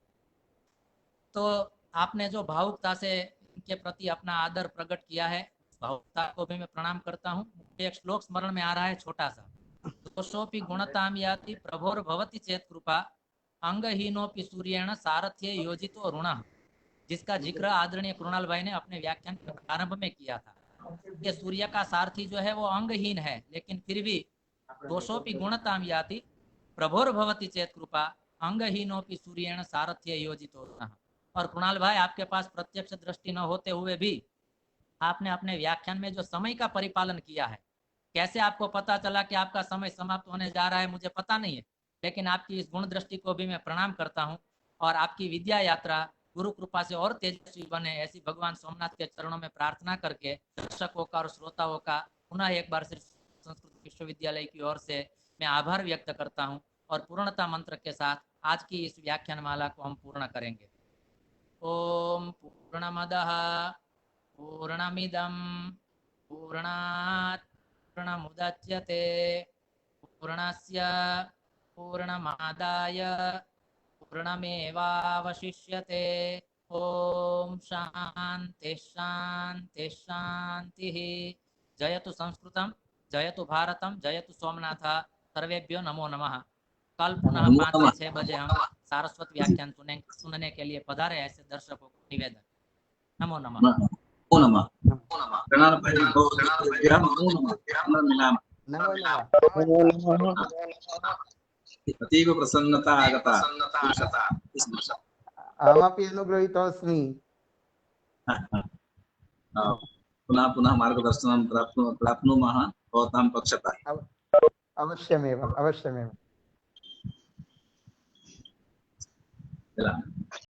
तो आपने जो भावुकता से इनके प्रति अपना आदर प्रकट किया है, भावुकता को भी मैं प्रणाम करता हूँ। मुझे एक श्लोक स्मरण में आ रहा है छोटा सा, दोषोपि गुणताम याति प्रभोर भवति चेत कृपा अंगहीनोपि सूर्येण सारथ्य योजितो ऋणः, जिसका जिक्र आदरणीय कृणाल भाई ने अपने व्याख्यान के प्रारंभ में किया था। ये सूर्य का सारथी जो है वो अंगहीन है, लेकिन फिर भी दोषोपि गुणताम याति प्रभोर भवति चेत कृपा अंगहीनोपि सूर्येण सारथ्य योजितो ऋणः। और कृणाल भाई, आपके पास प्रत्यक्ष दृष्टि न होते हुए भी आपने अपने व्याख्यान में जो समय का परिपालन किया है, कैसे आपको पता चला कि आपका समय समाप्त होने जा रहा है, मुझे पता नहीं है, लेकिन आपकी इस गुण दृष्टि को भी मैं प्रणाम करता हूँ। और आपकी विद्या यात्रा गुरु कृपा से और तेजस्वी बने, ऐसी भगवान सोमनाथ के चरणों में प्रार्थना करके दर्शकों का और श्रोताओं का पुनः एक बार श्री संस्कृत विश्वविद्यालय की ओर से मैं आभार व्यक्त करता हूँ। और पूर्णता मंत्र के साथ आज की इस व्याख्यान माला को हम पूर्ण करेंगे। ओम पूर्णमदः पूर्णमिदं पूर्णात् पूर्णमुदच्यते पूर्णस्य पूर्णमादाय पूर्णमेवावशिष्यते। ओम शांति शांति शांतिः। जयतु संस्कृतम, जयतु भारतम, जयतु सोमनाथ। सर्वेभ्यो नमो नमः। कल पुनः 5 से 6 बजे हम सारस्वत व्याख्यान सुनने के लिए पधारे, ऐसे दर्शकों को निवेदन। नमो नमः। नमो नमः। कृणाल भाई बहुत नमो नमः। नमो नमः। अतीव प्रसन्नता आगता। अहमपि अनुगृहीतोऽस्मि। पुनः पुनः मार्गदर्शनं प्राप्नुमः भवतां पक्षतः। अवश्यमेव अवश्यमेव।